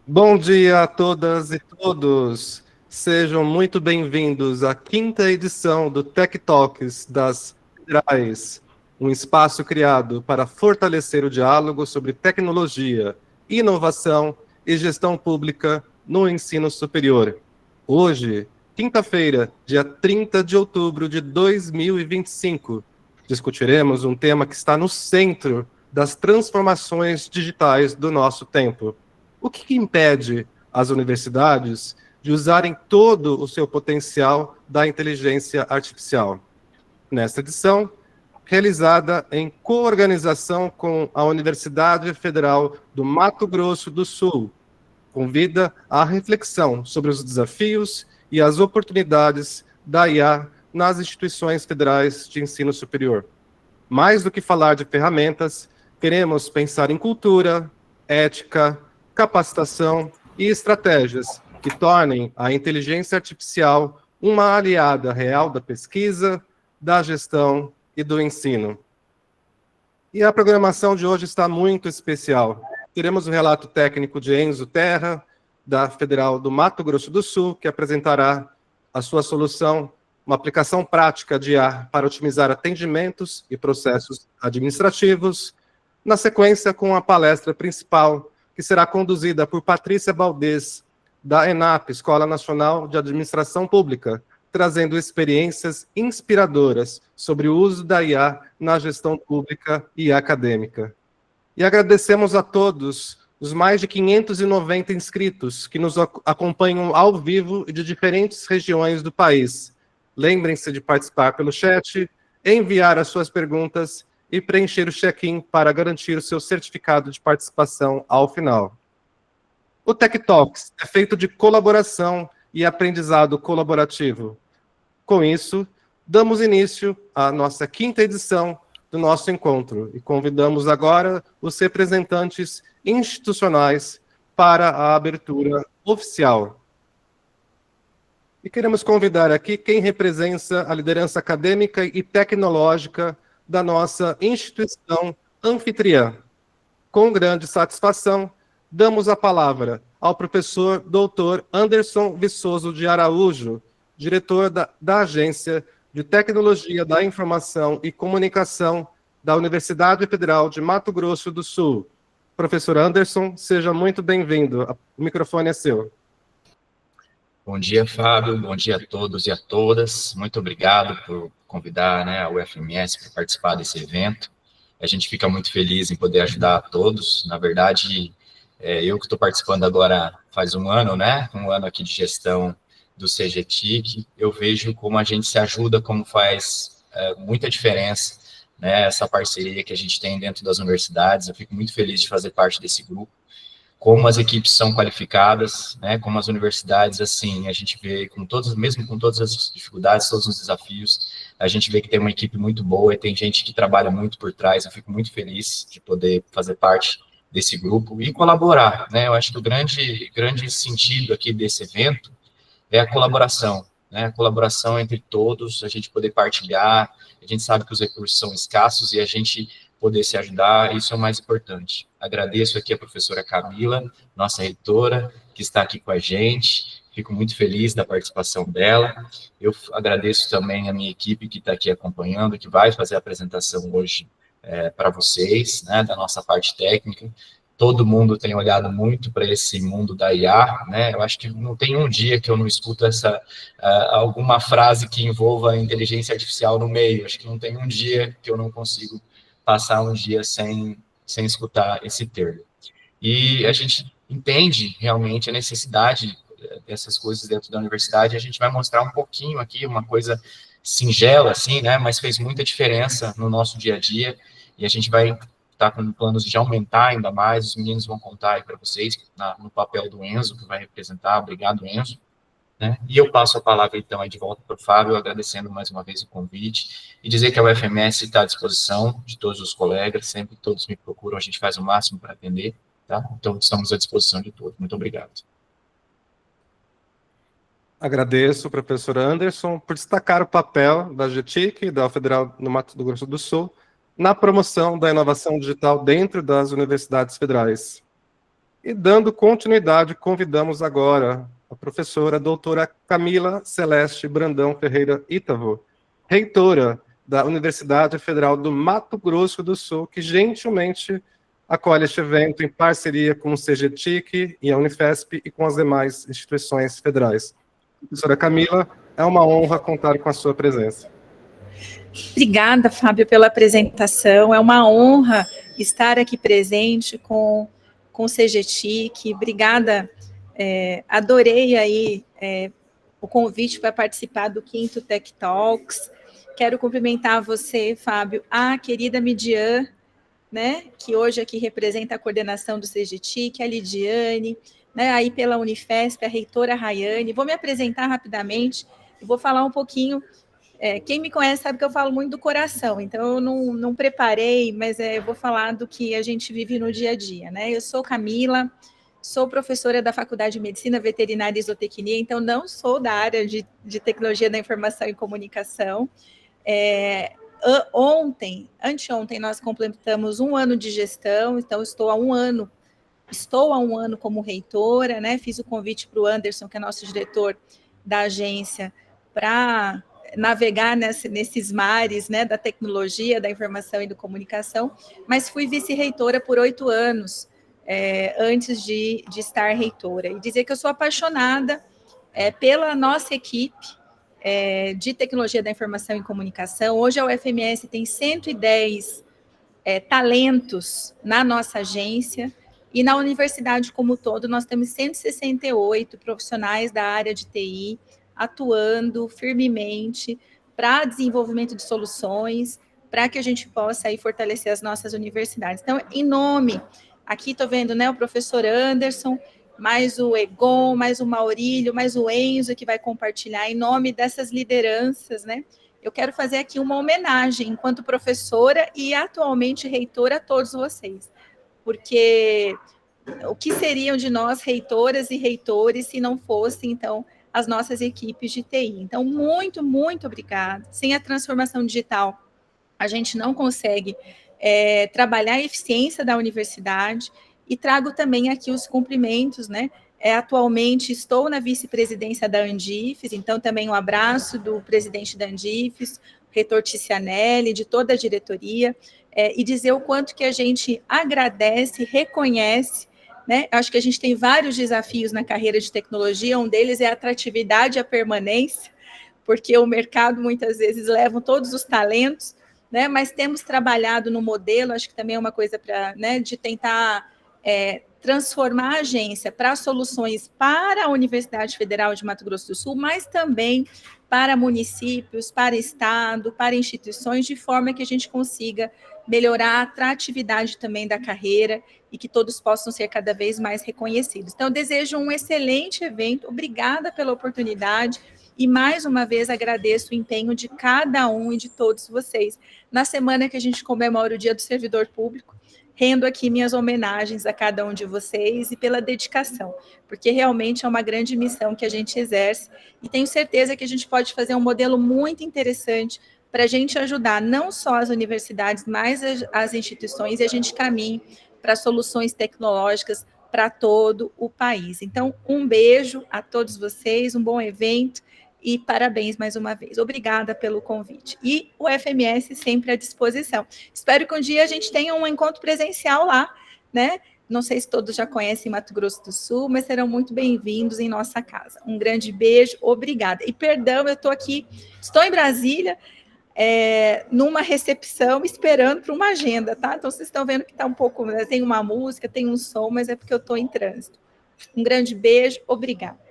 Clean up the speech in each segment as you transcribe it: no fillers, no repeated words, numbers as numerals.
Bom dia a todas e todos. Sejam muito bem-vindos à quinta edição do Tech Talks das Federais, um espaço criado para fortalecer o diálogo sobre tecnologia, inovação e gestão pública no ensino superior. Hoje, quinta-feira, dia 30 de outubro de 2025, discutiremos um tema que está no centro das transformações digitais do nosso tempo. O que impede as universidades de usarem todo o seu potencial da inteligência artificial? Nesta edição, realizada em coorganização com a Universidade Federal do Mato Grosso do Sul, convida à reflexão sobre os desafios e as oportunidades da IA nas instituições federais de ensino superior. Mais do que falar de ferramentas, queremos pensar em cultura, ética, capacitação e estratégias que tornem a inteligência artificial uma aliada real da pesquisa, da gestão e do ensino. E a programação de hoje está muito especial. Teremos o relato técnico de Enzo Terra, da Federal do Mato Grosso do Sul, que apresentará a sua solução, uma aplicação prática de IA para otimizar atendimentos e processos administrativos. Na sequência, com a palestra principal, que será conduzida por Patrícia Baldez, da ENAP, Escola Nacional de Administração Pública, trazendo experiências inspiradoras sobre o uso da IA na gestão pública e acadêmica. E agradecemos a todos os mais de 590 inscritos que nos acompanham ao vivo e de diferentes regiões do país. Lembrem-se de participar pelo chat, enviar as suas perguntas e preencher o check-in para garantir o seu certificado de participação ao final. O Tech Talks é feito de colaboração e aprendizado colaborativo. Com isso, damos início à nossa quinta edição do nosso encontro e convidamos agora os representantes institucionais para a abertura oficial. E queremos convidar aqui quem representa a liderança acadêmica e tecnológica da nossa instituição anfitriã. Com grande satisfação, damos a palavra ao professor Dr. Anderson Viçoso de Araújo, diretor da Agência de Tecnologia da Informação e Comunicação da Universidade Federal de Mato Grosso do Sul. Professor Anderson, seja muito bem-vindo. O microfone é seu. Bom dia, Fábio. Bom dia a todos e a todas. Muito obrigado por convidar, a UFMS para participar desse evento. A gente fica muito feliz em poder ajudar a todos. Na verdade, eu que estou participando agora faz um ano, um ano aqui de gestão do CGTIC, eu vejo como a gente se ajuda, como faz muita diferença, essa parceria que a gente tem dentro das universidades. Eu fico muito feliz de fazer parte desse grupo. Como as equipes são qualificadas, como as universidades, assim, a gente vê, mesmo com todas as dificuldades, todos os desafios, a gente vê que tem uma equipe muito boa e tem gente que trabalha muito por trás. Eu fico muito feliz de poder fazer parte desse grupo e colaborar, Eu acho que o grande sentido aqui desse evento é a colaboração, A colaboração entre todos, a gente poder partilhar. A gente sabe que os recursos são escassos e a gente poder se ajudar, isso é o mais importante. Agradeço aqui a professora Camila, nossa reitora, que está aqui com a gente. Fico muito feliz da participação dela. Eu agradeço também a minha equipe que está aqui acompanhando, que vai fazer a apresentação hoje para vocês, da nossa parte técnica. Todo mundo tem olhado muito para esse mundo da IA, Eu acho que não tem um dia que eu não escuto alguma frase que envolva a inteligência artificial no meio. Acho que não tem um dia que eu não consigo passar um dia sem escutar esse termo. E a gente entende realmente a necessidade dessas coisas dentro da universidade. A gente vai mostrar um pouquinho aqui, uma coisa singela, assim, mas fez muita diferença no nosso dia a dia, e a gente vai estar com planos de aumentar ainda mais. Os meninos vão contar aí para vocês, no papel do Enzo, que vai representar. Obrigado, Enzo. E eu passo a palavra, então, aí de volta para o Fábio, agradecendo mais uma vez o convite, e dizer que a UFMS está à disposição de todos os colegas. Sempre que todos me procuram, a gente faz o máximo para atender, Então, estamos à disposição de todos. Muito obrigado. Agradeço, professor Anderson, por destacar o papel da GTIC, da Federal no Mato Grosso do Sul, na promoção da inovação digital dentro das universidades federais. E dando continuidade, convidamos agora a professora doutora Camila Celeste Brandão Ferreira Ítavo, reitora da Universidade Federal do Mato Grosso do Sul, que gentilmente acolhe este evento em parceria com o CGTIC e a Unifesp e com as demais instituições federais. Professora Camila, é uma honra contar com a sua presença. Obrigada, Fábio, pela apresentação. É uma honra estar aqui presente com o CGTIC. Obrigada, adorei aí o convite para participar do 5º Tech Talks. Quero cumprimentar você, Fábio, a querida Midian, né, que hoje aqui representa a coordenação do CGTIC, a Lidiane, né, aí pela Unifesp, a reitora Rayane. Vou me apresentar rapidamente e vou falar um pouquinho. Quem me conhece sabe que eu falo muito do coração, então eu não preparei, mas eu vou falar do que a gente vive no dia a dia, né? Eu sou Camila, sou professora da Faculdade de Medicina Veterinária e Zootecnia, então não sou da área de Tecnologia da Informação e Comunicação. Anteontem, nós completamos 1 ano de gestão, então estou há um ano como reitora, né? Fiz o convite para o Anderson, que é nosso diretor da agência, para navegar nesses mares, né, da tecnologia, da informação e da comunicação, mas fui vice-reitora por 8 anos, antes de estar reitora. E dizer que eu sou apaixonada pela nossa equipe de tecnologia da informação e comunicação. Hoje a UFMS tem 110 talentos na nossa agência, e na universidade como um todo nós temos 168 profissionais da área de TI, atuando firmemente para desenvolvimento de soluções, para que a gente possa aí fortalecer as nossas universidades. Então, em nome, aqui estou vendo, né, o professor Anderson, mais o Egon, mais o Maurílio, mais o Enzo, que vai compartilhar, em nome dessas lideranças, né, eu quero fazer aqui uma homenagem, enquanto professora e atualmente reitora, a todos vocês, porque o que seriam de nós, reitoras e reitores, se não fossem, então, as nossas equipes de TI. Então, muito, muito obrigada. Sem a transformação digital, a gente não consegue trabalhar a eficiência da universidade, e trago também aqui os cumprimentos, né? Atualmente estou na vice-presidência da Andifes, então também um abraço do presidente da Andifes, reitor Ticianelli, de toda a diretoria, e dizer o quanto que a gente agradece, reconhece, né? Acho que a gente tem vários desafios na carreira de tecnologia, um deles é a atratividade e a permanência, porque o mercado muitas vezes leva todos os talentos, né? Mas temos trabalhado no modelo, acho que também é uma coisa para, né, de tentar transformar a agência para soluções para a Universidade Federal de Mato Grosso do Sul, mas também para municípios, para estado, para instituições, de forma que a gente consiga melhorar a atratividade também da carreira e que todos possam ser cada vez mais reconhecidos. Então, eu desejo um excelente evento, obrigada pela oportunidade e, mais uma vez, agradeço o empenho de cada um e de todos vocês. Na semana que a gente comemora o Dia do Servidor Público, rendo aqui minhas homenagens a cada um de vocês e pela dedicação, porque realmente é uma grande missão que a gente exerce e tenho certeza que a gente pode fazer um modelo muito interessante para a gente ajudar não só as universidades, mas as instituições, e a gente caminhe para soluções tecnológicas para todo o país. Então, um beijo a todos vocês, um bom evento e parabéns mais uma vez. Obrigada pelo convite. E o FMS sempre à disposição. Espero que um dia a gente tenha um encontro presencial lá, né? Não sei se todos já conhecem Mato Grosso do Sul, mas serão muito bem-vindos em nossa casa. Um grande beijo, obrigada. E perdão, eu estou em Brasília, numa recepção, esperando para uma agenda, tá? Então, vocês estão vendo que está um pouco, né? Tem uma música, tem um som, mas é porque eu estou em trânsito. Um grande beijo, obrigada.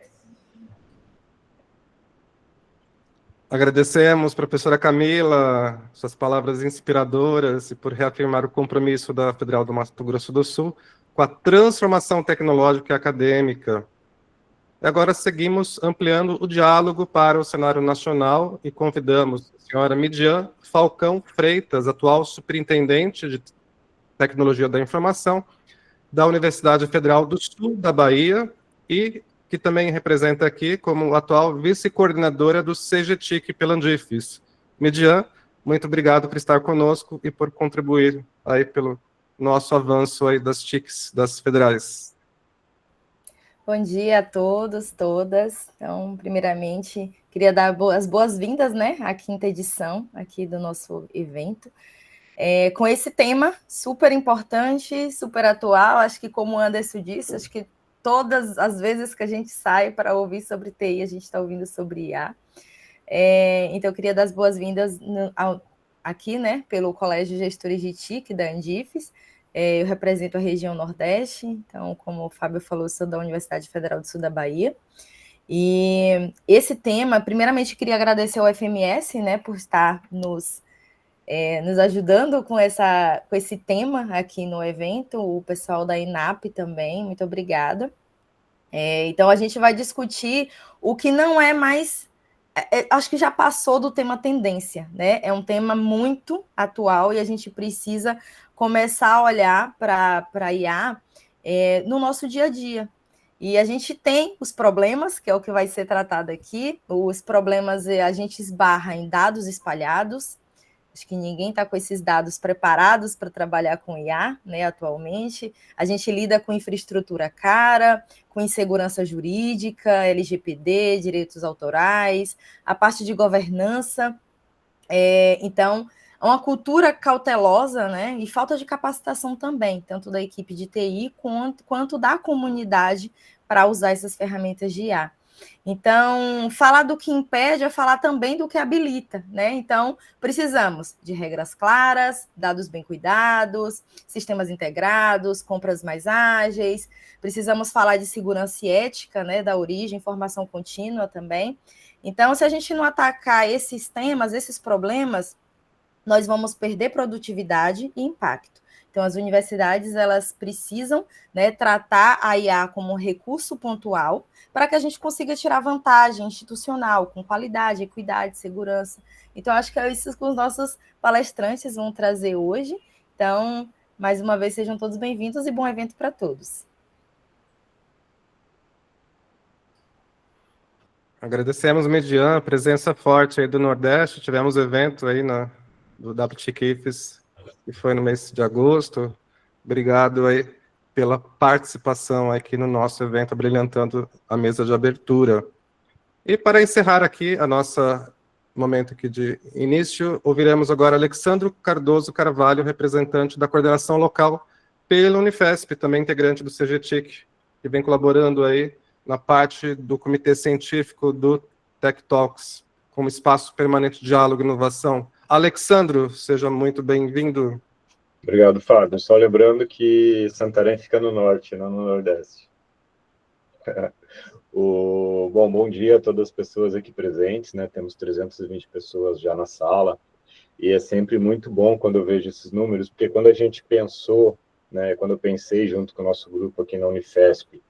Agradecemos, professora Camila, suas palavras inspiradoras e por reafirmar o compromisso da Federal do Mato Grosso do Sul com a transformação tecnológica e acadêmica. E agora seguimos ampliando o diálogo para o cenário nacional e convidamos a senhora Midian Falcão Freitas, atual superintendente de Tecnologia da Informação da Universidade Federal do Sul da Bahia e que também representa aqui como atual vice-coordenadora do CGTIC pela Andifes. Midian, muito obrigado por estar conosco e por contribuir aí pelo nosso avanço aí das TICs, das federais. Bom dia a todos, todas. Então, primeiramente, queria dar as boas-vindas, né, à quinta edição aqui do nosso evento. Com esse tema super importante, super atual, acho que como o Anderson disse, acho que todas as vezes que a gente sai para ouvir sobre TI, a gente está ouvindo sobre IA. Então, eu queria dar as boas-vindas aqui, né, pelo Colégio de Gestores de TIC da Andifes. Eu represento a região Nordeste, então, como o Fábio falou, sou da Universidade Federal do Sul da Bahia. E esse tema, primeiramente, queria agradecer ao FMS, né, por estar nos ajudando com esse tema aqui no evento, o pessoal da INAP também, muito obrigada. Então, a gente vai discutir o que não é mais... acho que já passou do tema tendência, né? É um tema muito atual e a gente precisa começar a olhar para a IA no nosso dia a dia. E a gente tem os problemas, que é o que vai ser tratado aqui. Os problemas a gente esbarra em dados espalhados. Acho que ninguém está com esses dados preparados para trabalhar com IA, né, atualmente. A gente lida com infraestrutura cara, com insegurança jurídica, LGPD, direitos autorais, a parte de governança. Então, é uma cultura cautelosa, né, e falta de capacitação também, tanto da equipe de TI quanto da comunidade para usar essas ferramentas de IA. Então, falar do que impede é falar também do que habilita, né? Então, precisamos de regras claras, dados bem cuidados, sistemas integrados, compras mais ágeis, precisamos falar de segurança e ética, né, da origem, formação contínua também. Então, se a gente não atacar esses temas, esses problemas, nós vamos perder produtividade e impacto. Então, as universidades, elas precisam, né, tratar a IA como um recurso pontual para que a gente consiga tirar vantagem institucional, com qualidade, equidade, segurança. Então, acho que é isso que os nossos palestrantes vão trazer hoje. Então, mais uma vez, sejam todos bem-vindos e bom evento para todos. Agradecemos, Median, a presença forte aí do Nordeste. Tivemos evento aí do WTIC-IFES, que foi no mês de agosto. Obrigado aí pela participação aqui no nosso evento, brilhantando a mesa de abertura. E para encerrar aqui a nossa momento aqui de início, ouviremos agora Alexandro Cardoso Carvalho, representante da coordenação local pela Unifesp, também integrante do CGTIC, que vem colaborando aí na parte do comitê científico do Tech Talks, como espaço permanente de diálogo e inovação. Alexandro, seja muito bem-vindo. Obrigado, Fábio. Só lembrando que Santarém fica no norte, não no nordeste. Bom dia a todas as pessoas aqui presentes, né? Temos 320 pessoas já na sala, e é sempre muito bom quando eu vejo esses números, porque quando a gente pensou, né, quando eu pensei junto com o nosso grupo aqui na Unifesp,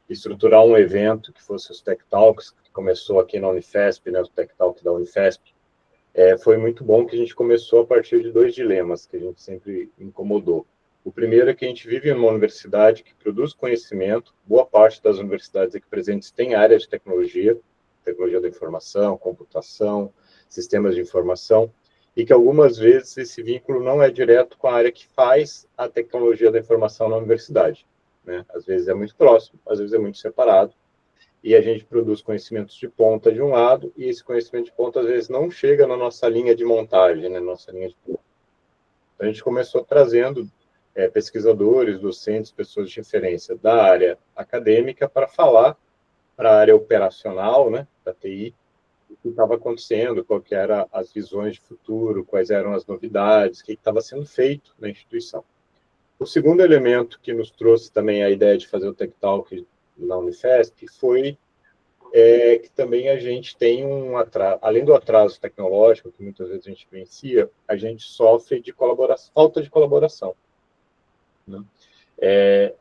estruturar um evento que fosse os Tech Talks, que começou aqui na Unifesp, né, o Tech Talk da Unifesp, foi muito bom que a gente começou a partir de dois dilemas que a gente sempre incomodou. O primeiro é que a gente vive em uma universidade que produz conhecimento, boa parte das universidades aqui presentes tem área de tecnologia da informação, computação, sistemas de informação, e que algumas vezes esse vínculo não é direto com a área que faz a tecnologia da informação na universidade, né? Às vezes é muito próximo, às vezes é muito separado, e a gente produz conhecimentos de ponta de um lado, e esse conhecimento de ponta, às vezes, não chega na nossa linha de montagem, né, nossa linha de ponta. Então, a gente começou trazendo pesquisadores, docentes, pessoas de referência da área acadêmica para falar para a área operacional, né, da TI, o que estava acontecendo, qual que eram as visões de futuro, quais eram as novidades, o que estava sendo feito na instituição. O segundo elemento que nos trouxe também a ideia de fazer o Tech Talk na Unifesp foi que também a gente tem um atraso, além do atraso tecnológico, que muitas vezes a gente vivencia, a gente sofre de falta de colaboração, né?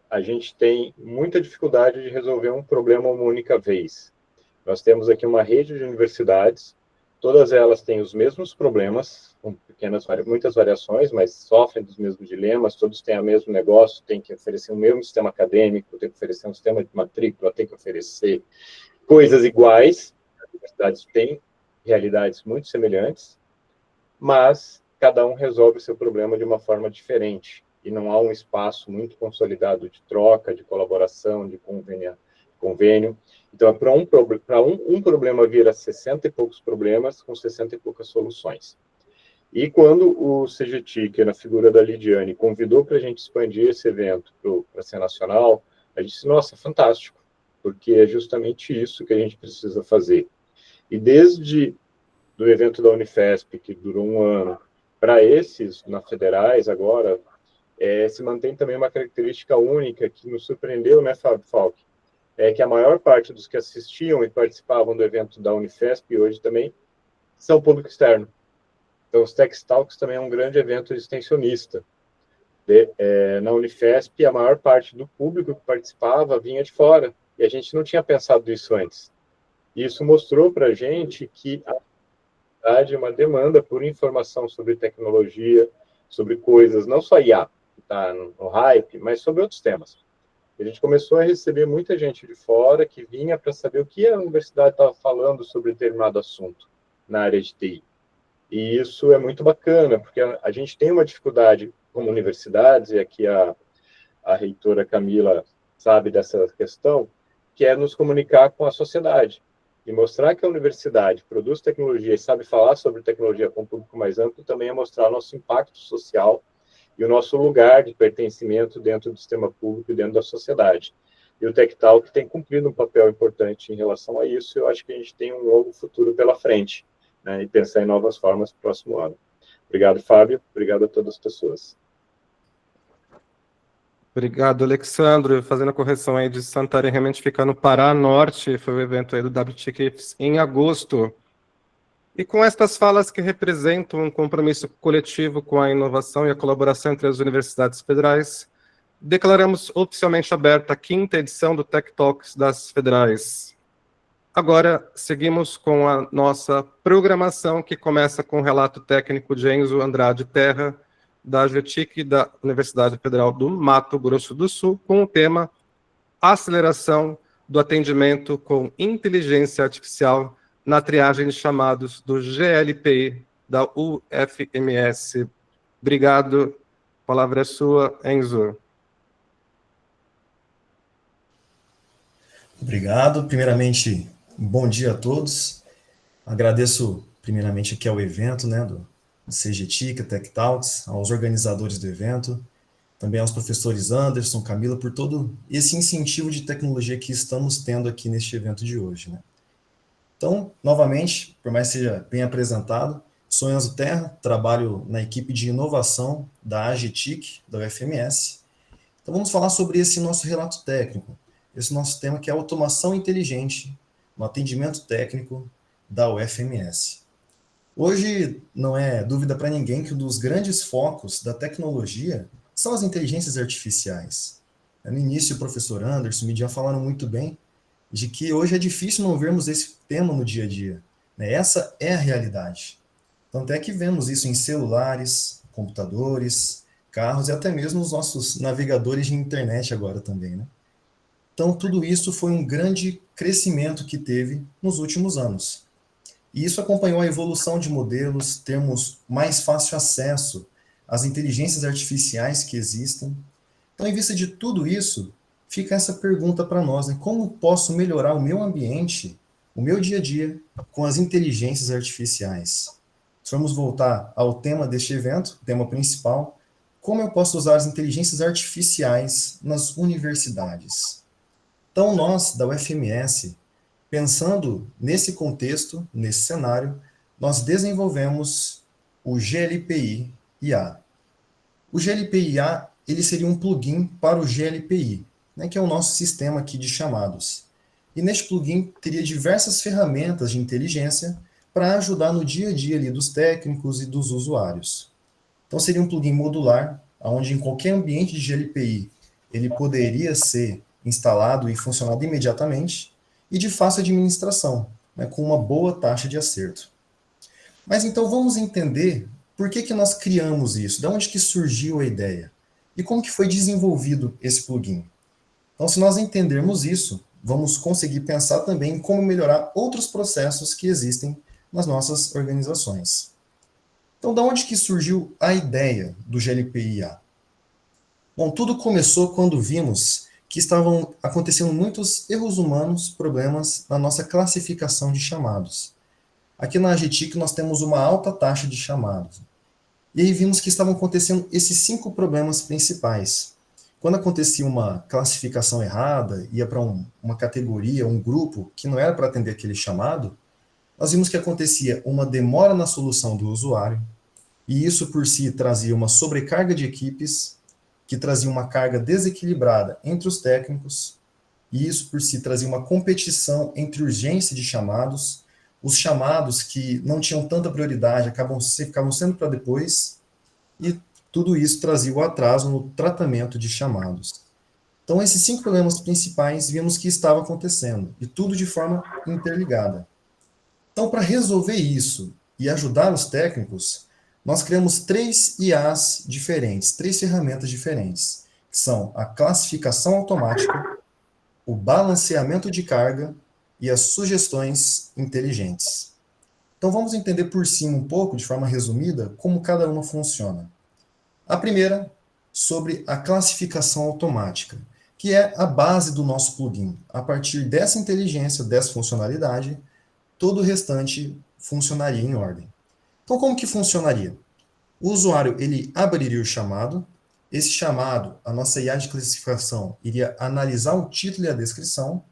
A gente tem muita dificuldade de resolver um problema uma única vez. Nós temos aqui uma rede de universidades, todas elas têm os mesmos problemas, com muitas variações, mas sofrem dos mesmos dilemas, todos têm o mesmo negócio, têm que oferecer o mesmo sistema acadêmico, têm que oferecer um sistema de matrícula, têm que oferecer coisas iguais, as universidades têm realidades muito semelhantes, mas cada um resolve o seu problema de uma forma diferente, e não há um espaço muito consolidado de troca, de colaboração, de convênio. Então, para um problema vira 60 e poucos problemas, com 60 e poucas soluções. E quando o CGTIC, na figura da Lidiane, convidou para a gente expandir esse evento para ser nacional, a gente disse, nossa, fantástico, porque é justamente isso que a gente precisa fazer. E desde do evento da Unifesp, que durou um ano, para esses, na Federais, agora, se mantém também uma característica única que nos surpreendeu, né, Fábio Falck? É que a maior parte dos que assistiam e participavam do evento da Unifesp hoje também são público externo. Então, os Tech Talks também é um grande evento extensionista. Na Unifesp, a maior parte do público que participava vinha de fora, e a gente não tinha pensado nisso antes. Isso mostrou para a gente que há uma demanda por informação sobre tecnologia, sobre coisas, não só IA, que está no hype, mas sobre outros temas. A gente começou a receber muita gente de fora que vinha para saber o que a universidade estava falando sobre determinado assunto na área de TI. E isso é muito bacana, porque a gente tem uma dificuldade como universidades, e aqui a reitora Camila sabe dessa questão, que é nos comunicar com a sociedade. E mostrar que a universidade produz tecnologia e sabe falar sobre tecnologia com um público mais amplo também é mostrar o nosso impacto social e o nosso lugar de pertencimento dentro do sistema público e dentro da sociedade. E o Tech Talk tem cumprido um papel importante em relação a isso, e eu acho que a gente tem um novo futuro pela frente, né, e pensar em novas formas para o próximo ano. Obrigado, Fábio. Obrigado a todas as pessoas. Obrigado, Alexandre. Fazendo a correção aí de Santarém, realmente fica no Pará Norte, foi o evento aí do WTIC em agosto. E com estas falas que representam um compromisso coletivo com a inovação e a colaboração entre as universidades federais, declaramos oficialmente aberta a 5ª edição do Tech Talks das Federais. Agora, seguimos com a nossa programação, que começa com o relato técnico de Enzo Andrade Terra, da GTIC da Universidade Federal do Mato Grosso do Sul, com o tema Aceleração do Atendimento com Inteligência Artificial na Triagem de Chamados do GLPI da UFMS. Obrigado. A palavra é sua, Enzo. Obrigado. Primeiramente, bom dia a todos. Agradeço primeiramente aqui ao evento, né, do CGTIC, Tech Talks, aos organizadores do evento, também aos professores Anderson, Camila, por todo esse incentivo de tecnologia que estamos tendo aqui neste evento de hoje, né? Então, novamente, por mais que seja bem apresentado, sou Enzo Terra, trabalho na equipe de inovação da AGTIC, da UFMS. Então, vamos falar sobre esse nosso relato técnico, esse nosso tema que é automação inteligente no atendimento técnico da UFMS. Hoje, não é dúvida para ninguém que um dos grandes focos da tecnologia são as inteligências artificiais. No início, o professor Anderson e o Midian falaram muito bem de que hoje é difícil não vermos esse tema no dia a dia. Essa é a realidade. Tanto é que vemos isso em celulares, computadores, carros e até mesmo os nossos navegadores de internet agora também, né? Então, tudo isso foi um grande crescimento que teve nos últimos anos. E isso acompanhou a evolução de modelos, termos mais fácil acesso às inteligências artificiais que existem. Então, em vista de tudo isso, fica essa pergunta para nós, né? Como posso melhorar o meu ambiente, o meu dia a dia, com as inteligências artificiais? Se formos voltar ao tema deste evento, o tema principal, como eu posso usar as inteligências artificiais nas universidades? Então, nós, da UFMS, pensando nesse contexto, nesse cenário, nós desenvolvemos o GLPI-IA. O GLPI-IA, ele seria um plugin para o GLPI, né, que é o nosso sistema aqui de chamados. E neste plugin teria diversas ferramentas de inteligência para ajudar no dia a dia ali dos técnicos e dos usuários. Então seria um plugin modular, onde em qualquer ambiente de GLPI ele poderia ser instalado e funcionado imediatamente, e de fácil administração, né, com uma boa taxa de acerto. Mas então vamos entender por que nós criamos isso, de onde que surgiu a ideia, e como que foi desenvolvido esse plugin. Então, se nós entendermos isso, vamos conseguir pensar também em como melhorar outros processos que existem nas nossas organizações. Então, de onde que surgiu a ideia do GLPI-IA? Bom, tudo começou quando vimos que estavam acontecendo muitos erros humanos, problemas na nossa classificação de chamados. Aqui na AGTIC nós temos uma alta taxa de chamados. E aí vimos que estavam acontecendo esses 5 problemas principais. Quando acontecia uma classificação errada, ia para uma categoria, um grupo, que não era para atender aquele chamado, nós vimos que acontecia uma demora na solução do usuário, e isso por si trazia uma sobrecarga de equipes, que trazia uma carga desequilibrada entre os técnicos, e isso por si trazia uma competição entre urgência de chamados, os chamados que não tinham tanta prioridade ficavam sendo para depois, e tudo isso trazia o atraso no tratamento de chamados. Então, esses 5 problemas principais vimos que estava acontecendo, e tudo de forma interligada. Então, para resolver isso e ajudar os técnicos, nós criamos 3 IAs diferentes, 3 ferramentas diferentes, que são a classificação automática, o balanceamento de carga e as sugestões inteligentes. Então, vamos entender por cima um pouco, de forma resumida, como cada uma funciona. A primeira, sobre a classificação automática, que é a base do nosso plugin. A partir dessa inteligência, dessa funcionalidade, todo o restante funcionaria em ordem. Então, como que funcionaria? O usuário, ele abriria o chamado, esse chamado, a nossa IA de classificação, iria analisar o título e a descrição,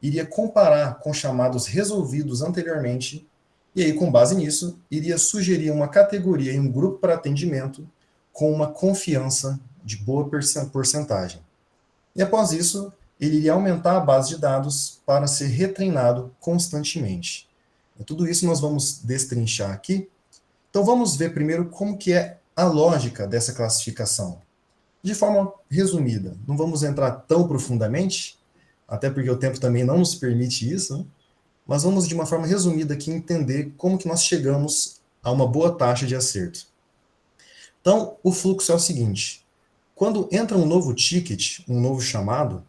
iria comparar com chamados resolvidos anteriormente, e aí, com base nisso, iria sugerir uma categoria e um grupo para atendimento com uma confiança de boa porcentagem. E após isso, ele iria aumentar a base de dados para ser retreinado constantemente. E tudo isso nós vamos destrinchar aqui. Então vamos ver primeiro como que é a lógica dessa classificação. De forma resumida, não vamos entrar tão profundamente, até porque o tempo também não nos permite isso, né? Mas vamos de uma forma resumida aqui entender como que nós chegamos a uma boa taxa de acerto. Então, o fluxo é o seguinte: quando entra um novo ticket, um novo chamado,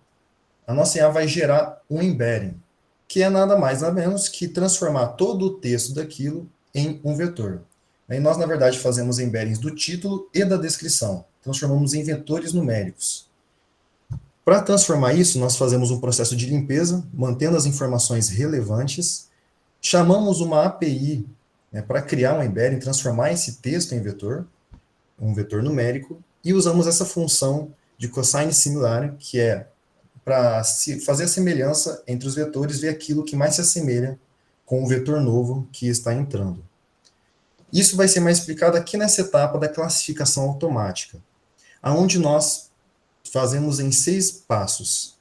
a nossa IA vai gerar um embedding, que é nada mais nada menos que transformar todo o texto daquilo em um vetor. Aí nós, na verdade, fazemos embeddings do título e da descrição, transformamos em vetores numéricos. Para transformar isso, nós fazemos um processo de limpeza, mantendo as informações relevantes, chamamos uma API, né, para criar um embedding, transformar esse texto em vetor, um vetor numérico, e usamos essa função de cosine similar, que é para fazer a semelhança entre os vetores, ver aquilo que mais se assemelha com o vetor novo que está entrando. Isso vai ser mais explicado aqui nessa etapa da classificação automática, onde nós fazemos em 6 passos.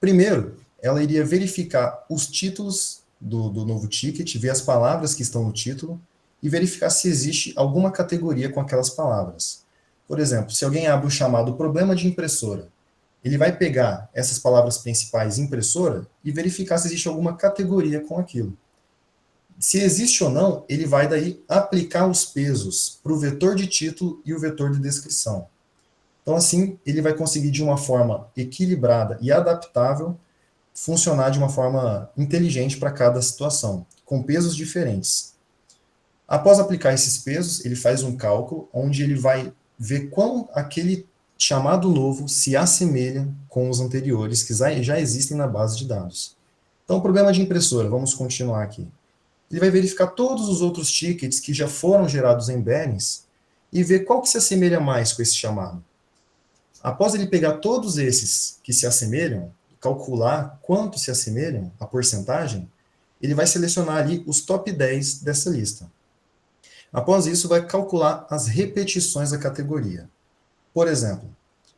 Primeiro, ela iria verificar os títulos do novo ticket, ver as palavras que estão no título e verificar se existe alguma categoria com aquelas palavras. Por exemplo, se alguém abre o chamado problema de impressora, ele vai pegar essas palavras principais impressora e verificar se existe alguma categoria com aquilo. Se existe ou não, ele vai daí aplicar os pesos para o vetor de título e o vetor de descrição. Então, assim, ele vai conseguir, de uma forma equilibrada e adaptável, funcionar de uma forma inteligente para cada situação, com pesos diferentes. Após aplicar esses pesos, ele faz um cálculo onde ele vai ver quão aquele chamado novo se assemelha com os anteriores que já existem na base de dados. Então, o problema de impressora, vamos continuar aqui. Ele vai verificar todos os outros tickets que já foram gerados em embeddings e ver qual que se assemelha mais com esse chamado. Após ele pegar todos esses que se assemelham, calcular quanto se assemelham, a porcentagem, ele vai selecionar ali os top 10 dessa lista. Após isso, vai calcular as repetições da categoria. Por exemplo,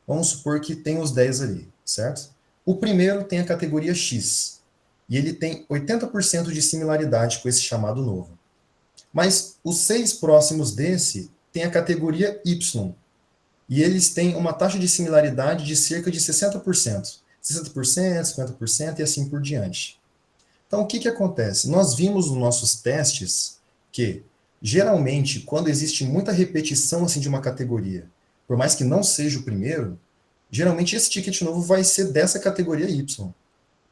vamos supor que tem os 10 ali, certo? O primeiro tem a categoria X, e ele tem 80% de similaridade com esse chamado novo. Mas os 6 próximos desse têm a categoria Y, e eles têm uma taxa de similaridade de cerca de 60%. 60%, 50% e assim por diante. Então, o que acontece? Nós vimos nos nossos testes que, geralmente, quando existe muita repetição assim, de uma categoria, por mais que não seja o primeiro, geralmente esse ticket novo vai ser dessa categoria Y.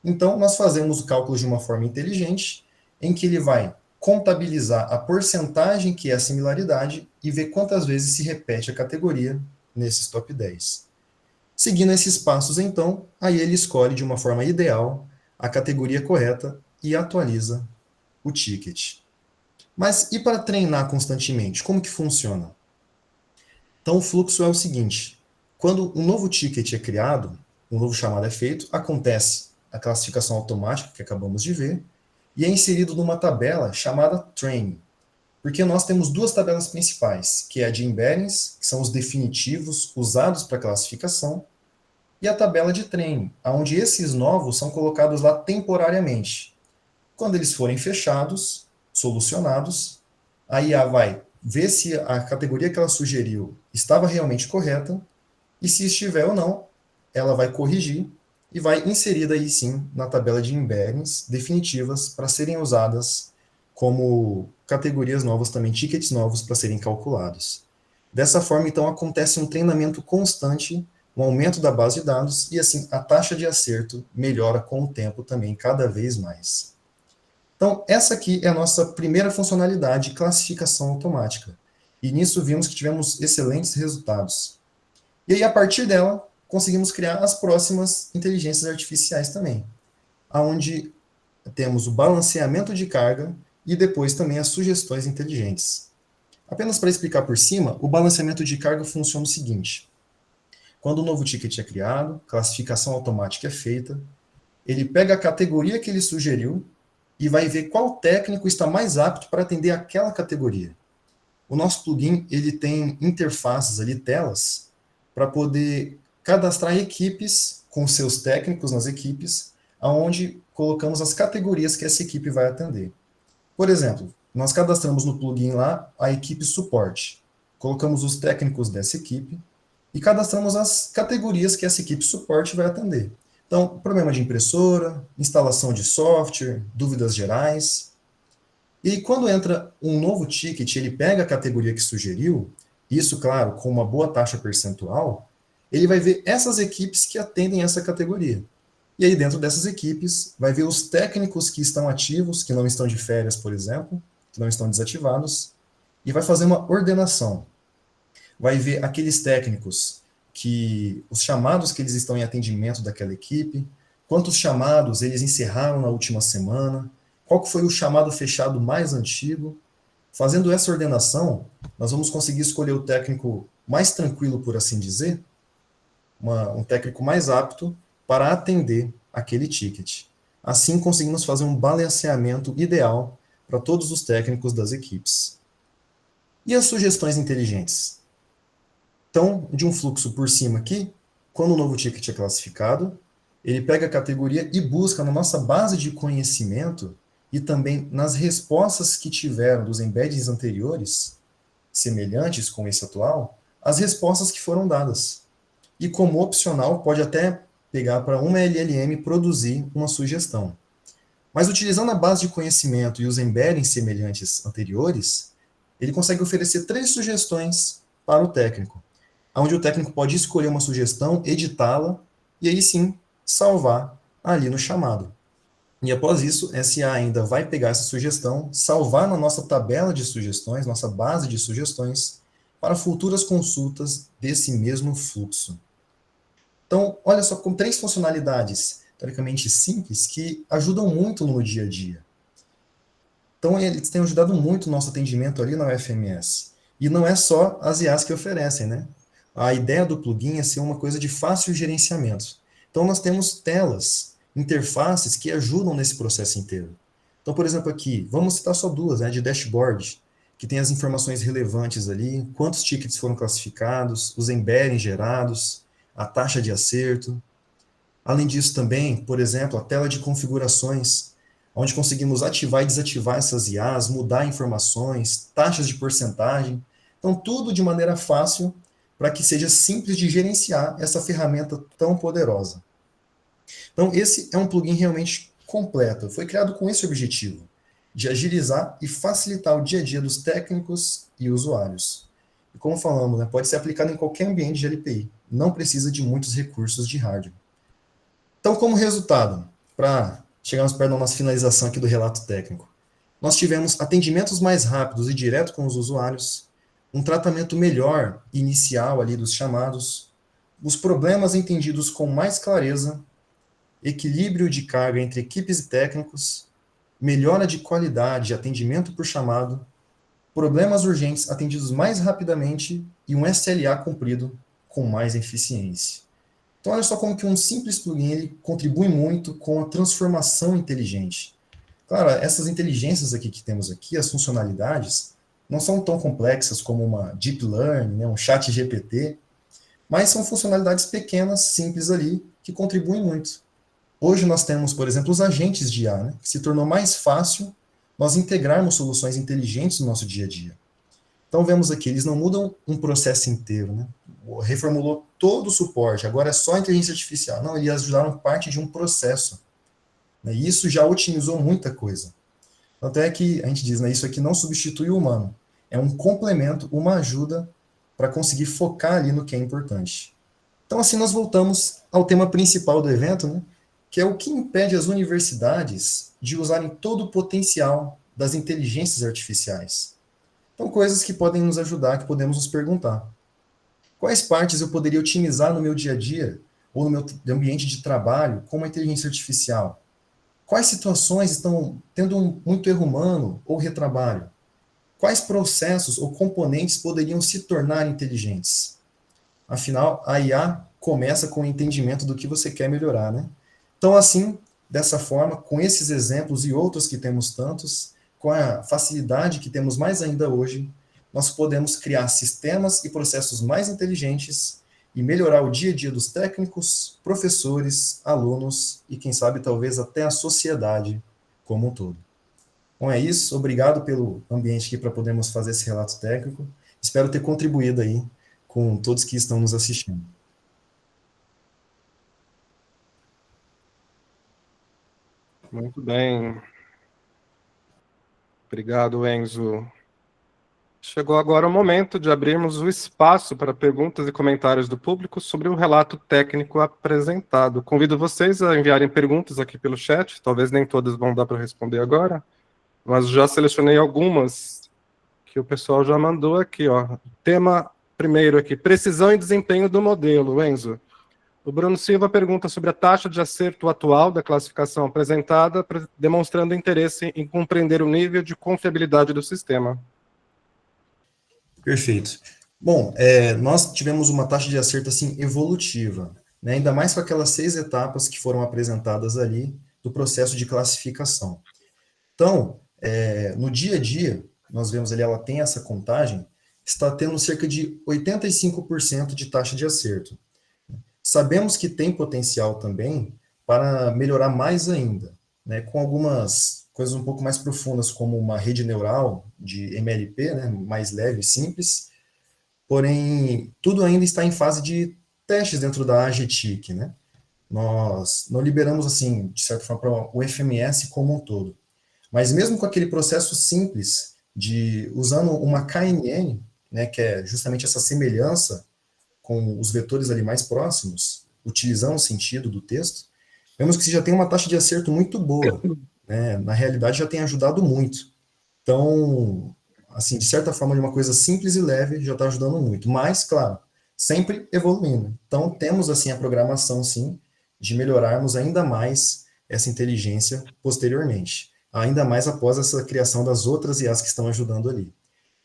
Então, nós fazemos o cálculo de uma forma inteligente, em que ele vai contabilizar a porcentagem que é a similaridade e ver quantas vezes se repete a categoria nesses top 10. Seguindo esses passos, então, aí ele escolhe de uma forma ideal a categoria correta e atualiza o ticket. Mas e para treinar constantemente? Como que funciona? Então, o fluxo é o seguinte: quando um novo ticket é criado, um novo chamado é feito, acontece a classificação automática que acabamos de ver, e é inserido numa tabela chamada train, porque nós temos duas tabelas principais, que é a de embeddings, que são os definitivos usados para classificação, e a tabela de train, onde esses novos são colocados lá temporariamente. Quando eles forem fechados, solucionados, a IA vai ver se a categoria que ela sugeriu estava realmente correta, e se estiver ou não, ela vai corrigir e vai inserir daí sim na tabela de embeddings definitivas para serem usadas como categorias novas também, tickets novos para serem calculados. Dessa forma, então, acontece um treinamento constante, um aumento da base de dados, e assim, a taxa de acerto melhora com o tempo também, cada vez mais. Então, essa aqui é a nossa primeira funcionalidade, classificação automática. E nisso vimos que tivemos excelentes resultados. E aí, a partir dela, conseguimos criar as próximas inteligências artificiais também, onde temos o balanceamento de carga e depois também as sugestões inteligentes. Apenas para explicar por cima, o balanceamento de carga funciona o seguinte: quando um novo ticket é criado, classificação automática é feita, ele pega a categoria que ele sugeriu e vai ver qual técnico está mais apto para atender aquela categoria. O nosso plugin ele tem interfaces ali, telas, para poder cadastrar equipes com seus técnicos nas equipes, aonde colocamos as categorias que essa equipe vai atender. Por exemplo, nós cadastramos no plugin lá a equipe suporte, colocamos os técnicos dessa equipe e cadastramos as categorias que essa equipe suporte vai atender. Então, problema de impressora, instalação de software, dúvidas gerais. E quando entra um novo ticket, ele pega a categoria que sugeriu, isso, claro, com uma boa taxa percentual, ele vai ver essas equipes que atendem essa categoria. E aí, dentro dessas equipes, vai ver os técnicos que estão ativos, que não estão de férias, por exemplo, que não estão desativados, e vai fazer uma ordenação. Vai ver aqueles técnicos que os chamados que eles estão em atendimento daquela equipe, quantos chamados eles encerraram na última semana, qual que foi o chamado fechado mais antigo. Fazendo essa ordenação, nós vamos conseguir escolher o técnico mais tranquilo, por assim dizer, um técnico mais apto para atender aquele ticket. Assim, conseguimos fazer um balanceamento ideal para todos os técnicos das equipes. E as sugestões inteligentes? Então, de um fluxo por cima aqui, quando o novo ticket é classificado, ele pega a categoria e busca na nossa base de conhecimento e também nas respostas que tiveram dos embeddings anteriores, semelhantes com esse atual, as respostas que foram dadas. E como opcional, pode até pegar para uma LLM produzir uma sugestão. Mas utilizando a base de conhecimento e os embeddings semelhantes anteriores, ele consegue oferecer 3 sugestões para o técnico, onde o técnico pode escolher uma sugestão, editá-la, e aí sim, salvar ali no chamado. E após isso, SA ainda vai pegar essa sugestão, salvar na nossa tabela de sugestões, nossa base de sugestões, para futuras consultas desse mesmo fluxo. Então, olha só, com 3 funcionalidades teoricamente simples que ajudam muito no dia a dia. Então, eles têm ajudado muito o nosso atendimento ali na UFMS. E não é só as IAs que oferecem, né? A ideia do plugin é ser uma coisa de fácil gerenciamento. Então, nós temos telas, interfaces que ajudam nesse processo inteiro. Então, por exemplo, aqui, vamos citar só 2, né, de dashboard, que tem as informações relevantes ali, quantos tickets foram classificados, os embeddings gerados, a taxa de acerto. Além disso também, por exemplo, a tela de configurações, onde conseguimos ativar e desativar essas IAs, mudar informações, taxas de porcentagem. Então, tudo de maneira fácil, para que seja simples de gerenciar essa ferramenta tão poderosa. Então, esse é um plugin realmente completo. Foi criado com esse objetivo, de agilizar e facilitar o dia a dia dos técnicos e usuários. E como falamos, né, pode ser aplicado em qualquer ambiente de LPI. Não precisa de muitos recursos de hardware. Então, como resultado, para chegarmos perto da nossa finalização aqui do relato técnico, nós tivemos atendimentos mais rápidos e direto com os usuários, um tratamento melhor inicial ali dos chamados, os problemas entendidos com mais clareza, equilíbrio de carga entre equipes e técnicos, melhora de qualidade e atendimento por chamado, problemas urgentes atendidos mais rapidamente e um SLA cumprido com mais eficiência. Então, olha só como que um simples plugin ele contribui muito com a transformação inteligente. Claro, essas inteligências aqui que temos aqui, as funcionalidades, não são tão complexas como uma Deep Learning, né, um chat GPT, mas são funcionalidades pequenas, simples ali, que contribuem muito. Hoje nós temos, por exemplo, os agentes de IA, né, que se tornou mais fácil nós integrarmos soluções inteligentes no nosso dia a dia. Então, vemos aqui, eles não mudam um processo inteiro, né? Reformulou todo o suporte, agora é só inteligência artificial. Não, eles ajudaram parte de um processo. Né? E isso já otimizou muita coisa. Tanto é que a gente diz, né, isso aqui não substitui o humano, é um complemento, uma ajuda para conseguir focar ali no que é importante. Então, assim, nós voltamos ao tema principal do evento, né, que é o que impede as universidades de usarem todo o potencial das inteligências artificiais. Então, coisas que podem nos ajudar, que podemos nos perguntar. Quais partes eu poderia otimizar no meu dia a dia, ou no meu ambiente de trabalho, com uma inteligência artificial? Quais situações estão tendo muito erro humano ou retrabalho? Quais processos ou componentes poderiam se tornar inteligentes? Afinal, a IA começa com o entendimento do que você quer melhorar, né? Então, assim, dessa forma, com esses exemplos e outros que temos tantos, com a facilidade que temos mais ainda hoje, nós podemos criar sistemas e processos mais inteligentes e melhorar o dia a dia dos técnicos, professores, alunos e, quem sabe, talvez até a sociedade como um todo. Bom, é isso. Obrigado pelo ambiente aqui para podermos fazer esse relato técnico. Espero ter contribuído aí com todos que estão nos assistindo. Muito bem. Obrigado, Enzo. Chegou agora o momento de abrirmos o espaço para perguntas e comentários do público sobre o relato técnico apresentado. Convido vocês a enviarem perguntas aqui pelo chat, talvez nem todas vão dar para responder agora, mas já selecionei algumas que o pessoal já mandou aqui, ó. Tema primeiro aqui, precisão e desempenho do modelo, Enzo. O Bruno Silva pergunta sobre a taxa de acerto atual da classificação apresentada, demonstrando interesse em compreender o nível de confiabilidade do sistema. Perfeito. Bom, nós tivemos uma taxa de acerto assim evolutiva, né? Ainda mais com aquelas 6 etapas que foram apresentadas ali do processo de classificação. Então, no dia a dia, nós vemos ali, ela tem essa contagem, está tendo cerca de 85% de taxa de acerto. Sabemos que tem potencial também para melhorar mais ainda, né, com algumas coisas um pouco mais profundas, como uma rede neural de MLP, né, mais leve e simples, porém, tudo ainda está em fase de testes dentro da AGTIC, né? Nós não liberamos, assim, de certa forma, para o FMS como um todo. Mas mesmo com aquele processo simples de, usando uma KNN, né, que é justamente essa semelhança com os vetores ali mais próximos, utilizando o sentido do texto, vemos que já tem uma taxa de acerto muito boa, né? Na realidade já tem ajudado muito. Então, assim, de certa forma, de uma coisa simples e leve, já está ajudando muito. Mas, claro, sempre evoluindo. Então, temos, assim, a programação, sim, de melhorarmos ainda mais essa inteligência posteriormente. Ainda mais após essa criação das outras IAs que estão ajudando ali.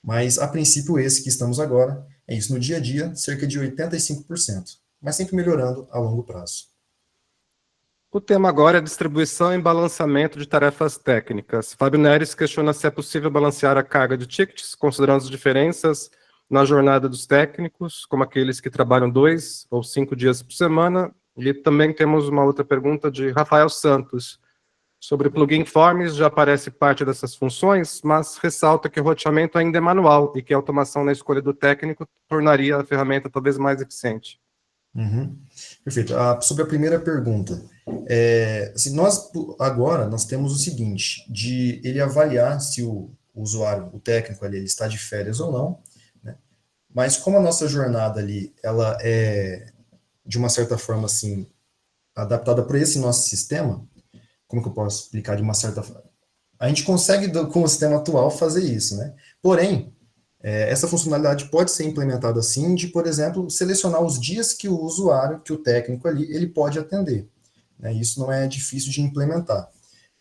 Mas, a princípio, esse que estamos agora, é isso, no dia a dia, cerca de 85%, mas sempre melhorando a longo prazo. O tema agora é distribuição e balanceamento de tarefas técnicas. Fábio Neres questiona se é possível balancear a carga de tickets, considerando as diferenças na jornada dos técnicos, como aqueles que trabalham 2 ou 5 dias por semana. E também temos uma outra pergunta de Rafael Santos, sobre plugin forms, já aparece parte dessas funções, mas ressalta que o roteamento ainda é manual e que a automação na escolha do técnico tornaria a ferramenta talvez mais eficiente. Uhum. Perfeito. Sobre a primeira pergunta, assim, nós temos o seguinte, de ele avaliar se o usuário, o técnico ali, ele está de férias ou não, né? Mas como a nossa jornada ali, ela é, de uma certa forma, assim, adaptada para esse nosso sistema, como que eu posso explicar de uma certa forma? A gente consegue, com o sistema atual, fazer isso, né? Porém, Essa funcionalidade pode ser implementada assim, de, por exemplo, selecionar os dias que o usuário, que o técnico ali, ele pode atender. Isso não é difícil de implementar.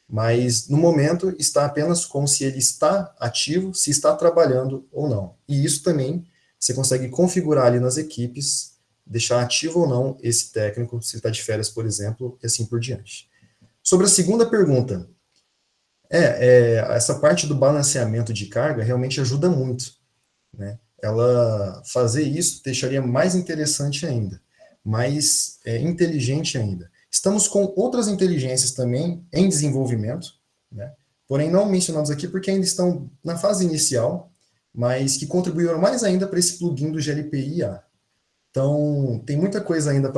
Mas, no momento, está apenas como se ele está ativo, se está trabalhando ou não. E isso também você consegue configurar ali nas equipes, deixar ativo ou não esse técnico, se ele está de férias, por exemplo, e assim por diante. Sobre a segunda pergunta, essa parte do balanceamento de carga realmente ajuda muito, né? Ela fazer isso deixaria mais interessante ainda, mais inteligente ainda. Estamos com outras inteligências também em desenvolvimento, né? Porém não mencionamos aqui porque ainda estão na fase inicial, mas que contribuíram mais ainda para esse plugin do GLPI-IA. Então, tem muita coisa ainda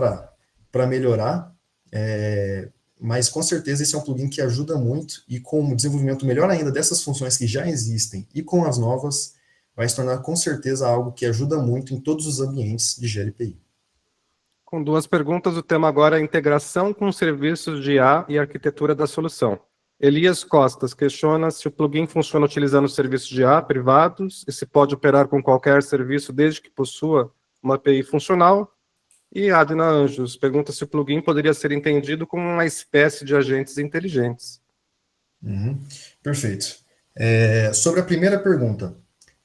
para melhorar, mas com certeza esse é um plugin que ajuda muito, e com o desenvolvimento melhor ainda dessas funções que já existem e com as novas, vai se tornar com certeza algo que ajuda muito em todos os ambientes de GLPI. Com duas perguntas, o tema agora é integração com serviços de IA e arquitetura da solução. Elias Costas questiona se o plugin funciona utilizando serviços de IA privados e se pode operar com qualquer serviço desde que possua uma API funcional. E Adna Anjos pergunta se o plugin poderia ser entendido como uma espécie de agentes inteligentes. Perfeito. Sobre a primeira pergunta,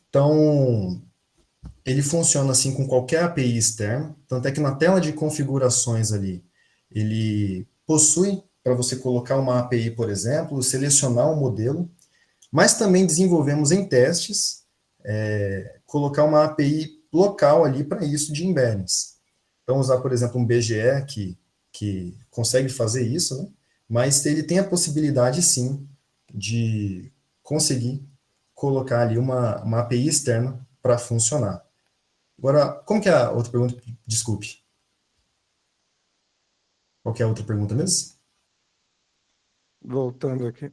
então, ele funciona assim com qualquer API externa, tanto é que na tela de configurações ali, ele possui para você colocar uma API, por exemplo, selecionar um modelo, mas também desenvolvemos em testes, colocar uma API local ali para isso de embeddings. Então, usar, por exemplo, um BGE que consegue fazer isso, né? Mas ele tem a possibilidade, sim, de conseguir colocar ali uma API externa para funcionar. Agora, como que é a outra pergunta? Desculpe. Qual que é a outra pergunta mesmo? Voltando aqui.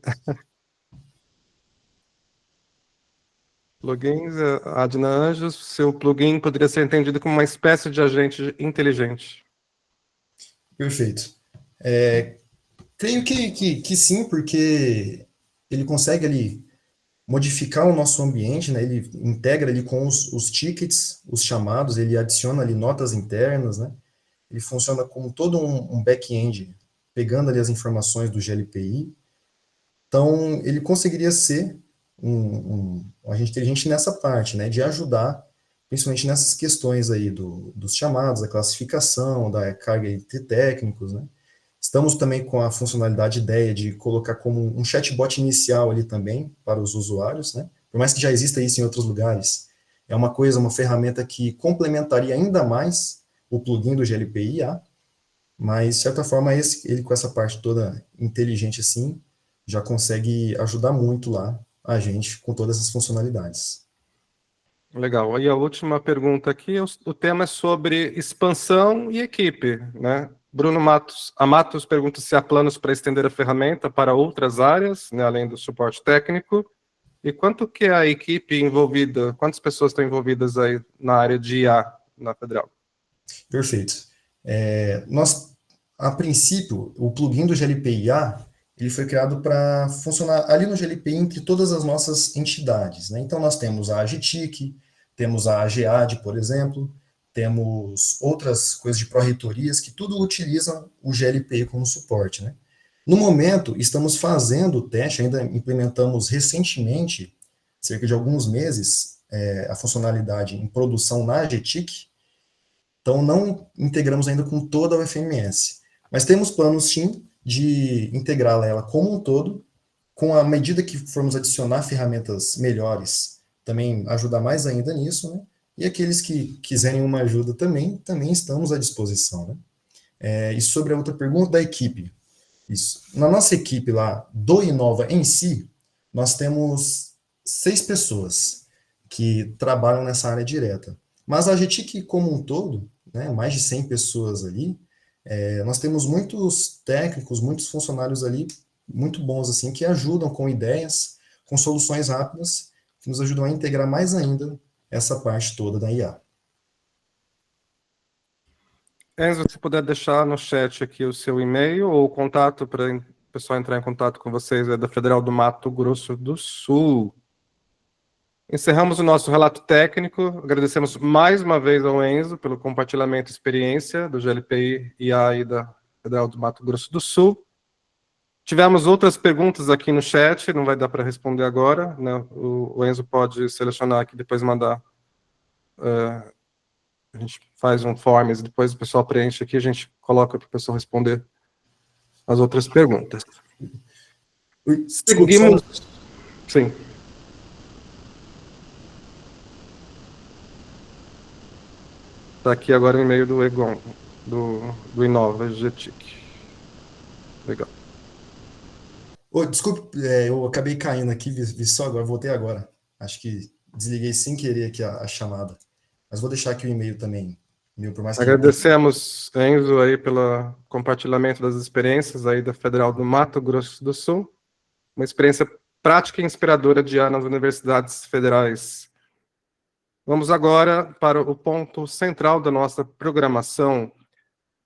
Plugins, Adna Anjos, seu plugin poderia ser entendido como uma espécie de agente inteligente. Perfeito. Creio que sim, porque ele consegue ali modificar o nosso ambiente, né? Ele integra ali com os tickets, os chamados, ele adiciona ali notas internas, né? Ele funciona como todo um back-end, pegando ali as informações do GLPI. Então, ele conseguiria ser um agente inteligente nessa parte, né? De ajudar, principalmente nessas questões aí dos chamados, da classificação, da carga entre técnicos, né? Estamos também com a funcionalidade ideia de colocar como um chatbot inicial ali também para os usuários, né? Por mais que já exista isso em outros lugares, é uma ferramenta que complementaria ainda mais o plugin do GLPI-IA, mas, de certa forma, ele com essa parte toda inteligente assim, já consegue ajudar muito lá a gente com todas essas funcionalidades. Legal. E a última pergunta aqui, o tema é sobre expansão e equipe, né? Bruno Matos, a Matos pergunta se há planos para estender a ferramenta para outras áreas, né, além do suporte técnico, e quanto que a equipe envolvida, quantas pessoas estão envolvidas aí na área de IA na Federal? Perfeito. A princípio, o plugin do GLPI-IA, ele foi criado para funcionar ali no GLPI entre todas as nossas entidades, né? Então, nós temos a AGTIC, temos a AGAD, por exemplo, temos outras coisas de pró-reitorias que tudo utilizam o GLPI como suporte, né? No momento, estamos fazendo o teste, ainda implementamos recentemente, cerca de alguns meses, a funcionalidade em produção na AGTIC, então não integramos ainda com toda a UFMS, mas temos planos, sim, de integrá-la ela como um todo, com a medida que formos adicionar ferramentas melhores, também ajudar mais ainda nisso, né? E aqueles que quiserem uma ajuda também estamos à disposição, né? E sobre a outra pergunta da equipe, isso. Na nossa equipe lá, do Inova em si, nós temos 6 pessoas que trabalham nessa área direta. Mas a GTIC como um todo, né, mais de 100 pessoas ali, nós temos muitos técnicos, muitos funcionários ali, muito bons, assim, que ajudam com ideias, com soluções rápidas, que nos ajudam a integrar mais ainda essa parte toda da IA. Enzo, se puder deixar no chat aqui o seu e-mail ou o contato para o pessoal entrar em contato com vocês, é da Federal do Mato Grosso do Sul. Encerramos o nosso relato técnico. Agradecemos mais uma vez ao Enzo pelo compartilhamento de experiência do GLPI e aí da Federal do Mato Grosso do Sul. Tivemos outras perguntas aqui no chat, não vai dar para responder agora, né? O Enzo pode selecionar aqui e depois mandar. A gente faz um forms, depois o pessoal preenche aqui, a gente coloca para o pessoal responder as outras perguntas. Seguimos. Sim. Está aqui agora o e-mail do Egon, do Inova GTIC. Legal. Desculpe, eu acabei caindo aqui, vi só agora, voltei agora. Acho que desliguei sem querer aqui a chamada. Mas vou deixar aqui o e-mail também. Por mais que Agradecemos, Enzo, aí pelo compartilhamento das experiências aí da Federal do Mato Grosso do Sul. Uma experiência prática e inspiradora de ar nas universidades federais. Vamos agora para o ponto central da nossa programação,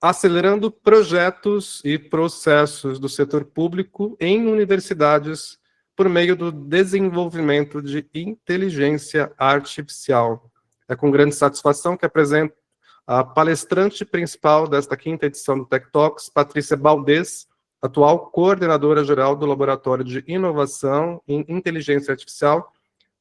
acelerando projetos e processos do setor público em universidades por meio do desenvolvimento de inteligência artificial. É com grande satisfação que apresento a palestrante principal desta 5ª edição do Tech Talks, Patrícia Baldez, atual coordenadora-geral do Laboratório de Inovação em Inteligência Artificial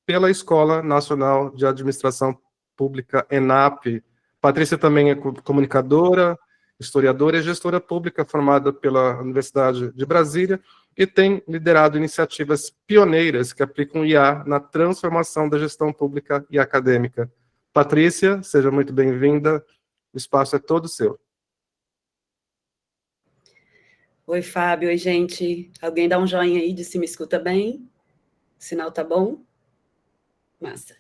pela Escola Nacional de Administração Pública, ENAP. Patrícia também é comunicadora, historiadora e gestora pública formada pela Universidade de Brasília e tem liderado iniciativas pioneiras que aplicam IA na transformação da gestão pública e acadêmica. Patrícia, seja muito bem-vinda, o espaço é todo seu. Oi, Fábio, oi, gente. Alguém dá um joinha aí de se me escuta bem? O sinal tá bom? Massa.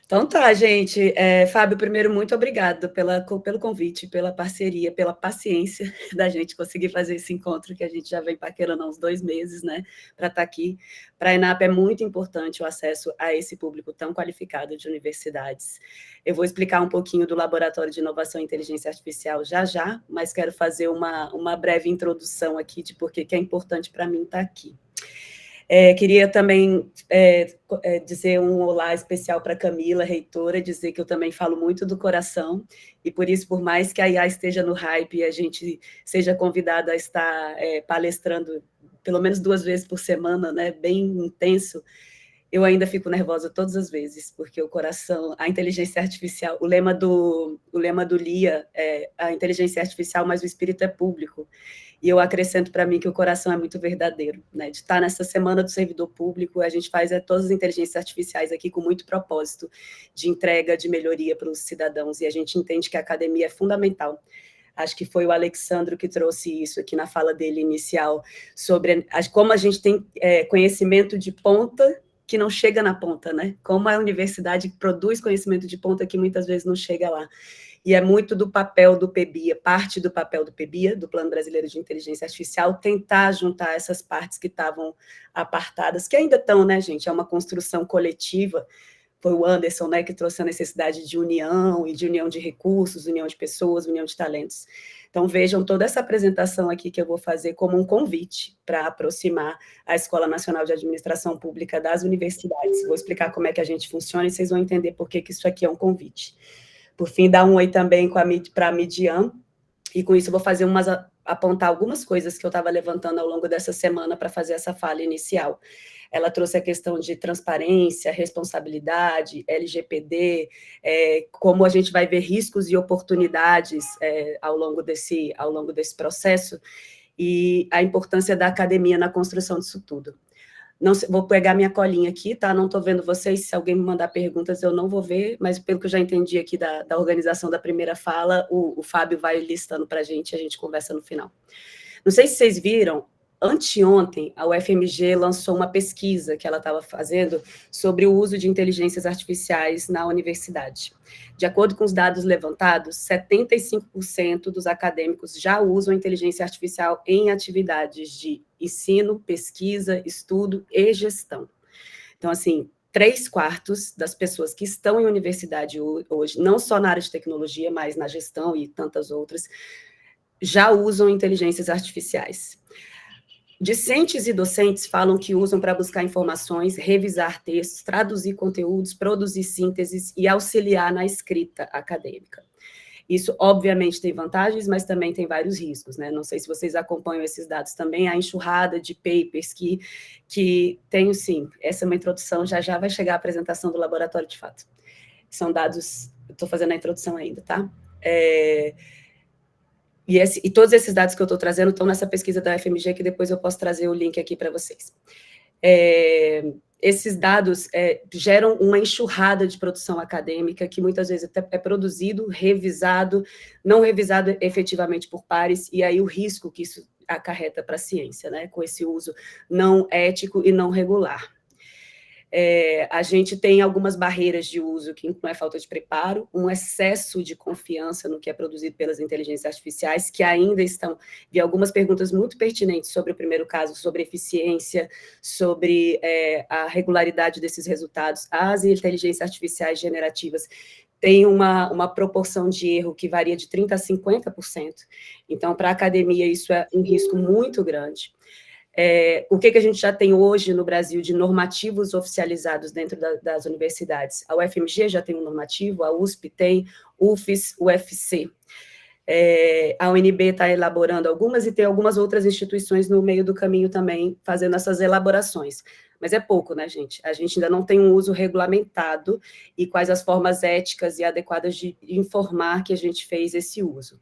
Então tá, gente. Fábio, primeiro, muito obrigado pelo convite, pela parceria, pela paciência da gente conseguir fazer esse encontro que a gente já vem paquerando há uns 2 meses, né, para estar aqui. Para a ENAP é muito importante o acesso a esse público tão qualificado de universidades. Eu vou explicar um pouquinho do Laboratório de Inovação e Inteligência Artificial já, mas quero fazer uma breve introdução aqui de por que é importante para mim estar aqui. Queria também dizer um olá especial para Camila, reitora, dizer que eu também falo muito do coração, e por isso, por mais que a IA esteja no hype e a gente seja convidado a estar palestrando pelo menos 2 vezes por semana, né, bem intenso, eu ainda fico nervosa todas as vezes, porque o coração, a inteligência artificial, o lema do LIA é a inteligência artificial, mas o espírito é público. E eu acrescento para mim que o coração é muito verdadeiro, né? De estar nessa semana do servidor público, a gente faz todas as inteligências artificiais aqui com muito propósito de entrega, de melhoria para os cidadãos, e a gente entende que a academia é fundamental. Acho que foi o Alexandro que trouxe isso aqui na fala dele inicial, sobre como a gente tem conhecimento de ponta que não chega na ponta, né? Como a universidade produz conhecimento de ponta que muitas vezes não chega lá. E é muito do papel do PBIA, parte do papel do PBIA, do Plano Brasileiro de Inteligência Artificial, tentar juntar essas partes que estavam apartadas, que ainda estão, né, gente? É uma construção coletiva. Foi o Anderson, né, que trouxe a necessidade de união, e de união de recursos, união de pessoas, união de talentos. Então, vejam toda essa apresentação aqui que eu vou fazer como um convite para aproximar a Escola Nacional de Administração Pública das universidades. Vou explicar como é que a gente funciona e vocês vão entender por que isso aqui é um convite. Por fim, dar um oi também para a Midian, e com isso eu vou fazer apontar algumas coisas que eu estava levantando ao longo dessa semana para fazer essa fala inicial. Ela trouxe a questão de transparência, responsabilidade, LGPD, como a gente vai ver riscos e oportunidades ao longo desse processo, e a importância da academia na construção disso tudo. Não, vou pegar minha colinha aqui, tá? Não estou vendo vocês, se alguém me mandar perguntas eu não vou ver, mas pelo que eu já entendi aqui da organização da primeira fala, o Fábio vai listando para a gente conversa no final. Não sei se vocês viram, anteontem a UFMG lançou uma pesquisa que ela estava fazendo sobre o uso de inteligências artificiais na universidade. De acordo com os dados levantados, 75% dos acadêmicos já usam inteligência artificial em atividades de ensino, pesquisa, estudo e gestão. Então, assim, 3/4 das pessoas que estão em universidade hoje, não só na área de tecnologia, mas na gestão e tantas outras, já usam inteligências artificiais. Discentes e docentes falam que usam para buscar informações, revisar textos, traduzir conteúdos, produzir sínteses e auxiliar na escrita acadêmica. Isso, obviamente, tem vantagens, mas também tem vários riscos, né? Não sei se vocês acompanham esses dados também, a enxurrada de papers que tenho, sim. Essa é uma introdução, já vai chegar a apresentação do laboratório de fato. São dados, estou fazendo a introdução ainda, tá? E todos esses dados que eu estou trazendo estão nessa pesquisa da UFMG, que depois eu posso trazer o link aqui para vocês. Esses dados geram uma enxurrada de produção acadêmica que muitas vezes é produzido, revisado, não revisado efetivamente por pares, e aí o risco que isso acarreta para a ciência, né, com esse uso não ético e não regular. A gente tem algumas barreiras de uso, que não é falta de preparo, um excesso de confiança no que é produzido pelas inteligências artificiais, que ainda estão... Vi algumas perguntas muito pertinentes sobre o primeiro caso, sobre eficiência, sobre a regularidade desses resultados. As inteligências artificiais generativas têm uma proporção de erro que varia de 30% a 50%. Então, para a academia, isso é um risco muito grande. O que a gente já tem hoje no Brasil de normativos oficializados dentro das universidades? A UFMG já tem um normativo, a USP tem, UFES, UFC. A UNB está elaborando algumas e tem algumas outras instituições no meio do caminho também fazendo essas elaborações. Mas é pouco, né, gente? A gente ainda não tem um uso regulamentado e quais as formas éticas e adequadas de informar que a gente fez esse uso.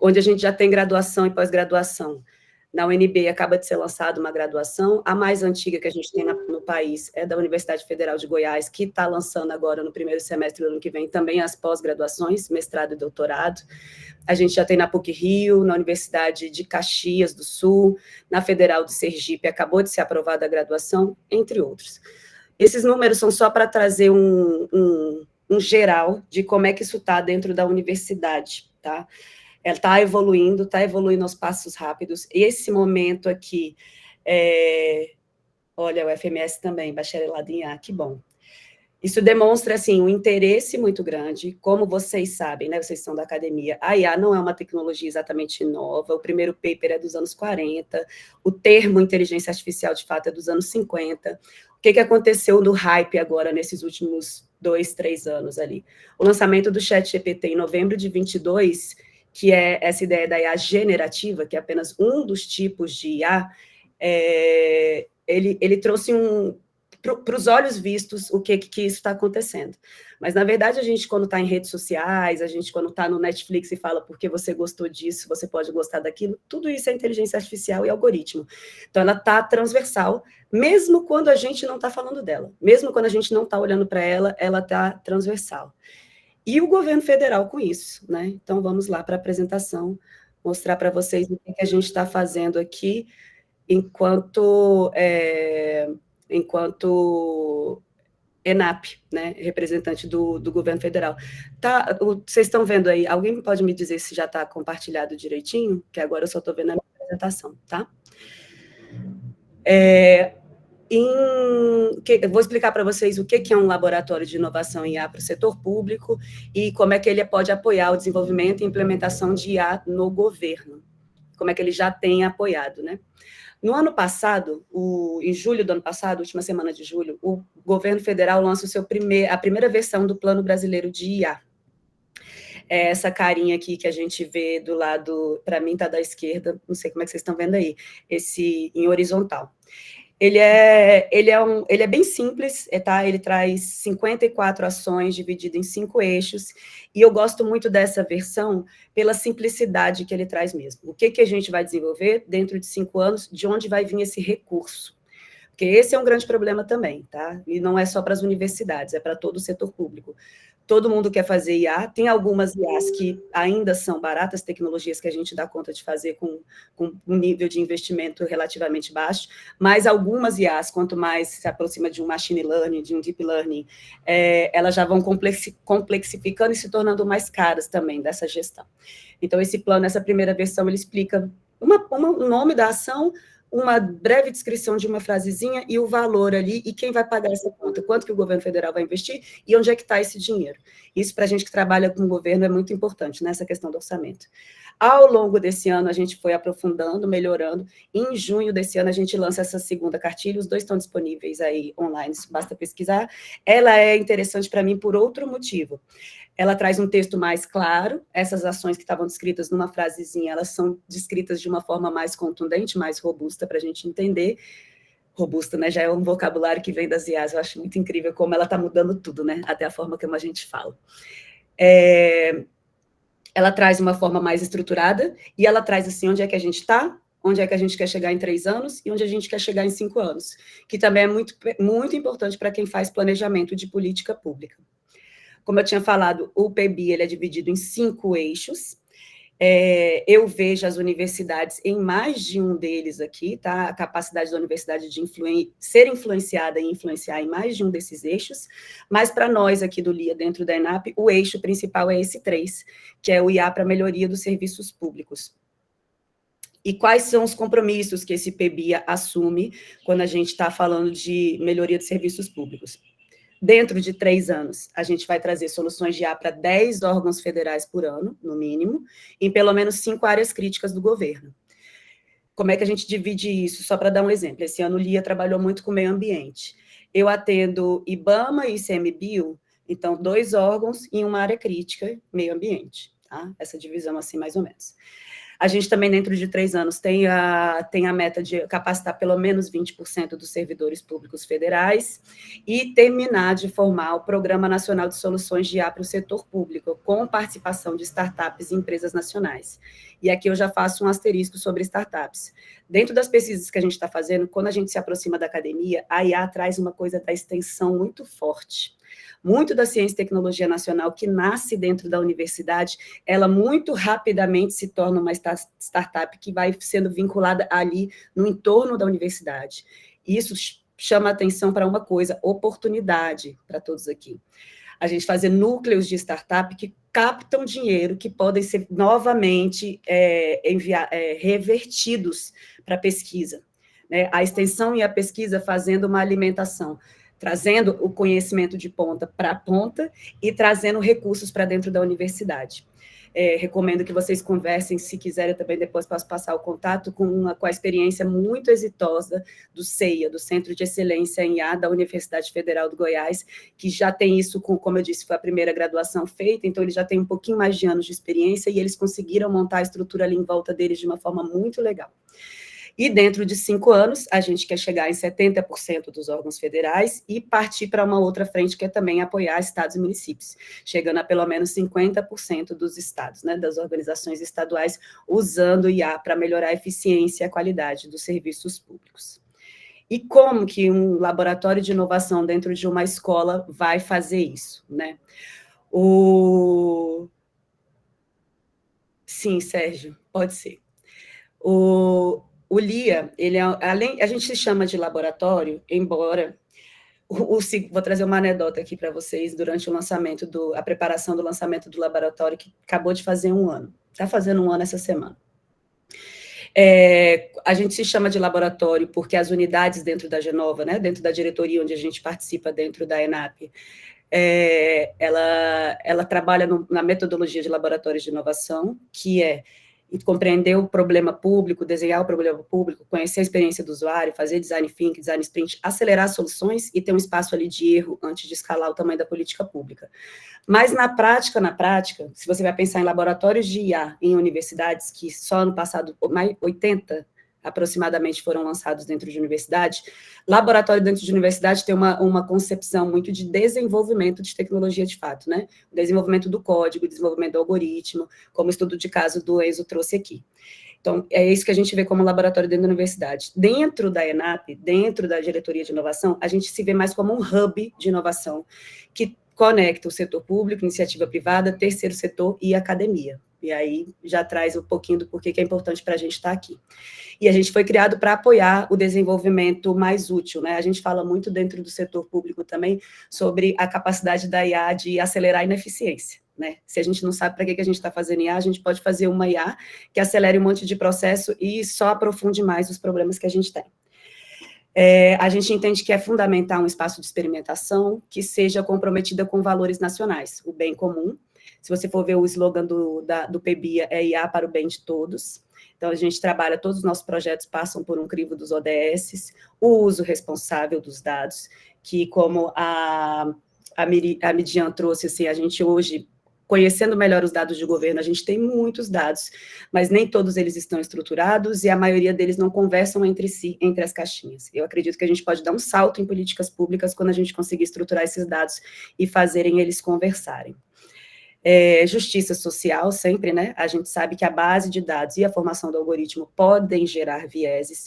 Onde a gente já tem graduação e pós-graduação. Na UNB acaba de ser lançada uma graduação, a mais antiga que a gente tem no país é da Universidade Federal de Goiás, que está lançando agora no primeiro semestre do ano que vem também as pós-graduações, mestrado e doutorado. A gente já tem na PUC-Rio, na Universidade de Caxias do Sul, na Federal de Sergipe, acabou de ser aprovada a graduação, entre outros. Esses números são só para trazer um geral de como é que isso está dentro da universidade, tá? Ela está evoluindo aos passos rápidos. E esse momento aqui, olha, o FMS também, bacharelado em IA, que bom. Isso demonstra, assim, um interesse muito grande. Como vocês sabem, né, vocês são da academia, a IA não é uma tecnologia exatamente nova, o primeiro paper é dos anos 40, o termo inteligência artificial, de fato, é dos anos 50. O que aconteceu no hype agora, nesses últimos 2, 3 anos ali? O lançamento do ChatGPT em novembro de 22, que é essa ideia da IA generativa, que é apenas um dos tipos de IA, ele trouxe para os olhos vistos o que isso está acontecendo. Mas, na verdade, a gente, quando está em redes sociais, a gente, quando está no Netflix e fala porque você gostou disso, você pode gostar daquilo, tudo isso é inteligência artificial e algoritmo. Então, ela está transversal, mesmo quando a gente não está falando dela, mesmo quando a gente não está olhando para ela, ela está transversal. E o governo federal com isso, né? Então, vamos lá para a apresentação, mostrar para vocês o que a gente está fazendo aqui enquanto ENAP, né? Representante do governo federal. Tá, vocês estão vendo aí, alguém pode me dizer se já está compartilhado direitinho? Que agora eu só estou vendo a minha apresentação, tá? Vou explicar para vocês o que é um laboratório de inovação em IA para o setor público e como é que ele pode apoiar o desenvolvimento e implementação de IA no governo, como é que ele já tem apoiado, né? No ano passado, em julho do ano passado, última semana de julho, o governo federal lança a primeira versão do Plano Brasileiro de IA. Essa carinha aqui que a gente vê do lado, para mim está da esquerda, não sei como é que vocês estão vendo aí, esse em horizontal. Ele é bem simples, tá? Ele traz 54 ações divididas em 5 eixos, e eu gosto muito dessa versão pela simplicidade que ele traz mesmo. O que a gente vai desenvolver dentro de 5 anos, de onde vai vir esse recurso? Porque esse é um grande problema também, tá? E não é só para as universidades, é para todo o setor público. Todo mundo quer fazer IA, tem algumas IAs que ainda são baratas, tecnologias que a gente dá conta de fazer com um nível de investimento relativamente baixo, mas algumas IAs, quanto mais se aproxima de um machine learning, de um deep learning, elas já vão complexificando e se tornando mais caras também dessa gestão. Então, esse plano, essa primeira versão, ele explica o nome da ação, uma breve descrição de uma frasezinha e o valor ali, e quem vai pagar essa conta, quanto que o governo federal vai investir e onde é que está esse dinheiro. Isso, para a gente que trabalha com o governo, é muito importante, nessa questão do orçamento. Ao longo desse ano, a gente foi aprofundando, melhorando. Em junho desse ano, a gente lança essa segunda cartilha, os dois estão disponíveis aí online, basta pesquisar. Ela é interessante para mim por outro motivo. Ela traz um texto mais claro, essas ações que estavam descritas numa frasezinha, elas são descritas de uma forma mais contundente, mais robusta para a gente entender. Robusta, né? Já é um vocabulário que vem das IAs, eu acho muito incrível como ela está mudando tudo, né? Até a forma como a gente fala. Ela traz uma forma mais estruturada, e ela traz, assim, onde é que a gente está, onde é que a gente quer chegar em 3 anos, e onde a gente quer chegar em 5 anos, que também é muito, muito importante para quem faz planejamento de política pública. Como eu tinha falado, o PEBI ele é dividido em 5 eixos. Eu vejo as universidades em mais de um deles aqui, tá? A capacidade da universidade de ser influenciada e influenciar em mais de um desses eixos, mas para nós aqui do LIA, dentro da ENAP, o eixo principal é esse 3, que é o IA para melhoria dos serviços públicos. E quais são os compromissos que esse PEBI assume quando a gente está falando de melhoria de serviços públicos? Dentro de 3 anos, a gente vai trazer soluções de IA para 10 órgãos federais por ano, no mínimo, em pelo menos 5 áreas críticas do governo. Como é que a gente divide isso? Só para dar um exemplo, esse ano o LIA trabalhou muito com meio ambiente. Eu atendo IBAMA e ICMBio, então 2 órgãos em uma área crítica, meio ambiente, tá? Essa divisão assim, mais ou menos. A gente também, dentro de 3 anos, tem a meta de capacitar pelo menos 20% dos servidores públicos federais e terminar de formar o Programa Nacional de Soluções de IA para o setor público, com participação de startups e empresas nacionais. E aqui eu já faço um asterisco sobre startups. Dentro das pesquisas que a gente está fazendo, quando a gente se aproxima da academia, a IA traz uma coisa da extensão muito forte. Muito da ciência e tecnologia nacional que nasce dentro da universidade, ela muito rapidamente se torna uma startup que vai sendo vinculada ali no entorno da universidade. Isso chama atenção para uma coisa, oportunidade para todos aqui. A gente fazer núcleos de startup que captam dinheiro, que podem ser novamente revertidos para a pesquisa. Né? A extensão e a pesquisa fazendo uma alimentação, trazendo o conhecimento de ponta para ponta e trazendo recursos para dentro da universidade. Recomendo que vocês conversem, se quiserem, também depois posso passar o contato com a experiência muito exitosa do CEIA, do Centro de Excelência em IA da Universidade Federal do Goiás, que já tem isso, como eu disse, foi a primeira graduação feita, então eles já têm um pouquinho mais de anos de experiência e eles conseguiram montar a estrutura ali em volta deles de uma forma muito legal. E dentro de 5 anos, a gente quer chegar em 70% dos órgãos federais e partir para uma outra frente, que é também apoiar estados e municípios, chegando a pelo menos 50% dos estados, né, das organizações estaduais, usando IA para melhorar a eficiência e a qualidade dos serviços públicos. E como que um laboratório de inovação dentro de uma escola vai fazer isso, né? Sim, Sérgio, pode ser. O LIA, ele a gente se chama de laboratório, embora... vou trazer uma anedota aqui para vocês, durante o lançamento, a preparação do lançamento do laboratório, que acabou de fazer 1 ano. Está fazendo 1 ano essa semana. A gente se chama de laboratório porque as unidades dentro da Genova, né, dentro da diretoria onde a gente participa dentro da ENAP, ela trabalha na metodologia de laboratórios de inovação, que é compreender o problema público, desenhar o problema público, conhecer a experiência do usuário, fazer design thinking, design sprint, acelerar soluções e ter um espaço ali de erro antes de escalar o tamanho da política pública. Mas na prática, se você vai pensar em laboratórios de IA em universidades, que só ano passado, mais 80 aproximadamente foram lançados dentro de universidade, laboratório dentro de universidade tem uma concepção muito de desenvolvimento de tecnologia de fato, né? O desenvolvimento do código, o desenvolvimento do algoritmo, como o estudo de caso do Enzo trouxe aqui. Então, é isso que a gente vê como laboratório dentro da universidade. Dentro da ENAP, dentro da diretoria de inovação, a gente se vê mais como um hub de inovação, que conecta o setor público, iniciativa privada, terceiro setor e academia. E aí já traz um pouquinho do porquê que é importante para a gente estar aqui. E a gente foi criado para apoiar o desenvolvimento mais útil, né? A gente fala muito dentro do setor público também sobre a capacidade da IA de acelerar a ineficiência, né? Se a gente não sabe para que a gente está fazendo IA, a gente pode fazer uma IA que acelere um monte de processo e só aprofunde mais os problemas que a gente tem. A gente entende que é fundamental um espaço de experimentação que seja comprometida com valores nacionais, o bem comum, Se você for ver o slogan do PBIA, é IA para o bem de todos. Então, a gente trabalha, todos os nossos projetos passam por um crivo dos ODS, o uso responsável dos dados, que como a Midian trouxe, assim, a gente hoje, conhecendo melhor os dados de governo, a gente tem muitos dados, mas nem todos eles estão estruturados e a maioria deles não conversam entre si, entre as caixinhas. Eu acredito que a gente pode dar um salto em políticas públicas quando a gente conseguir estruturar esses dados e fazerem eles conversarem. Justiça social, sempre, né? A gente sabe que a base de dados e a formação do algoritmo podem gerar vieses,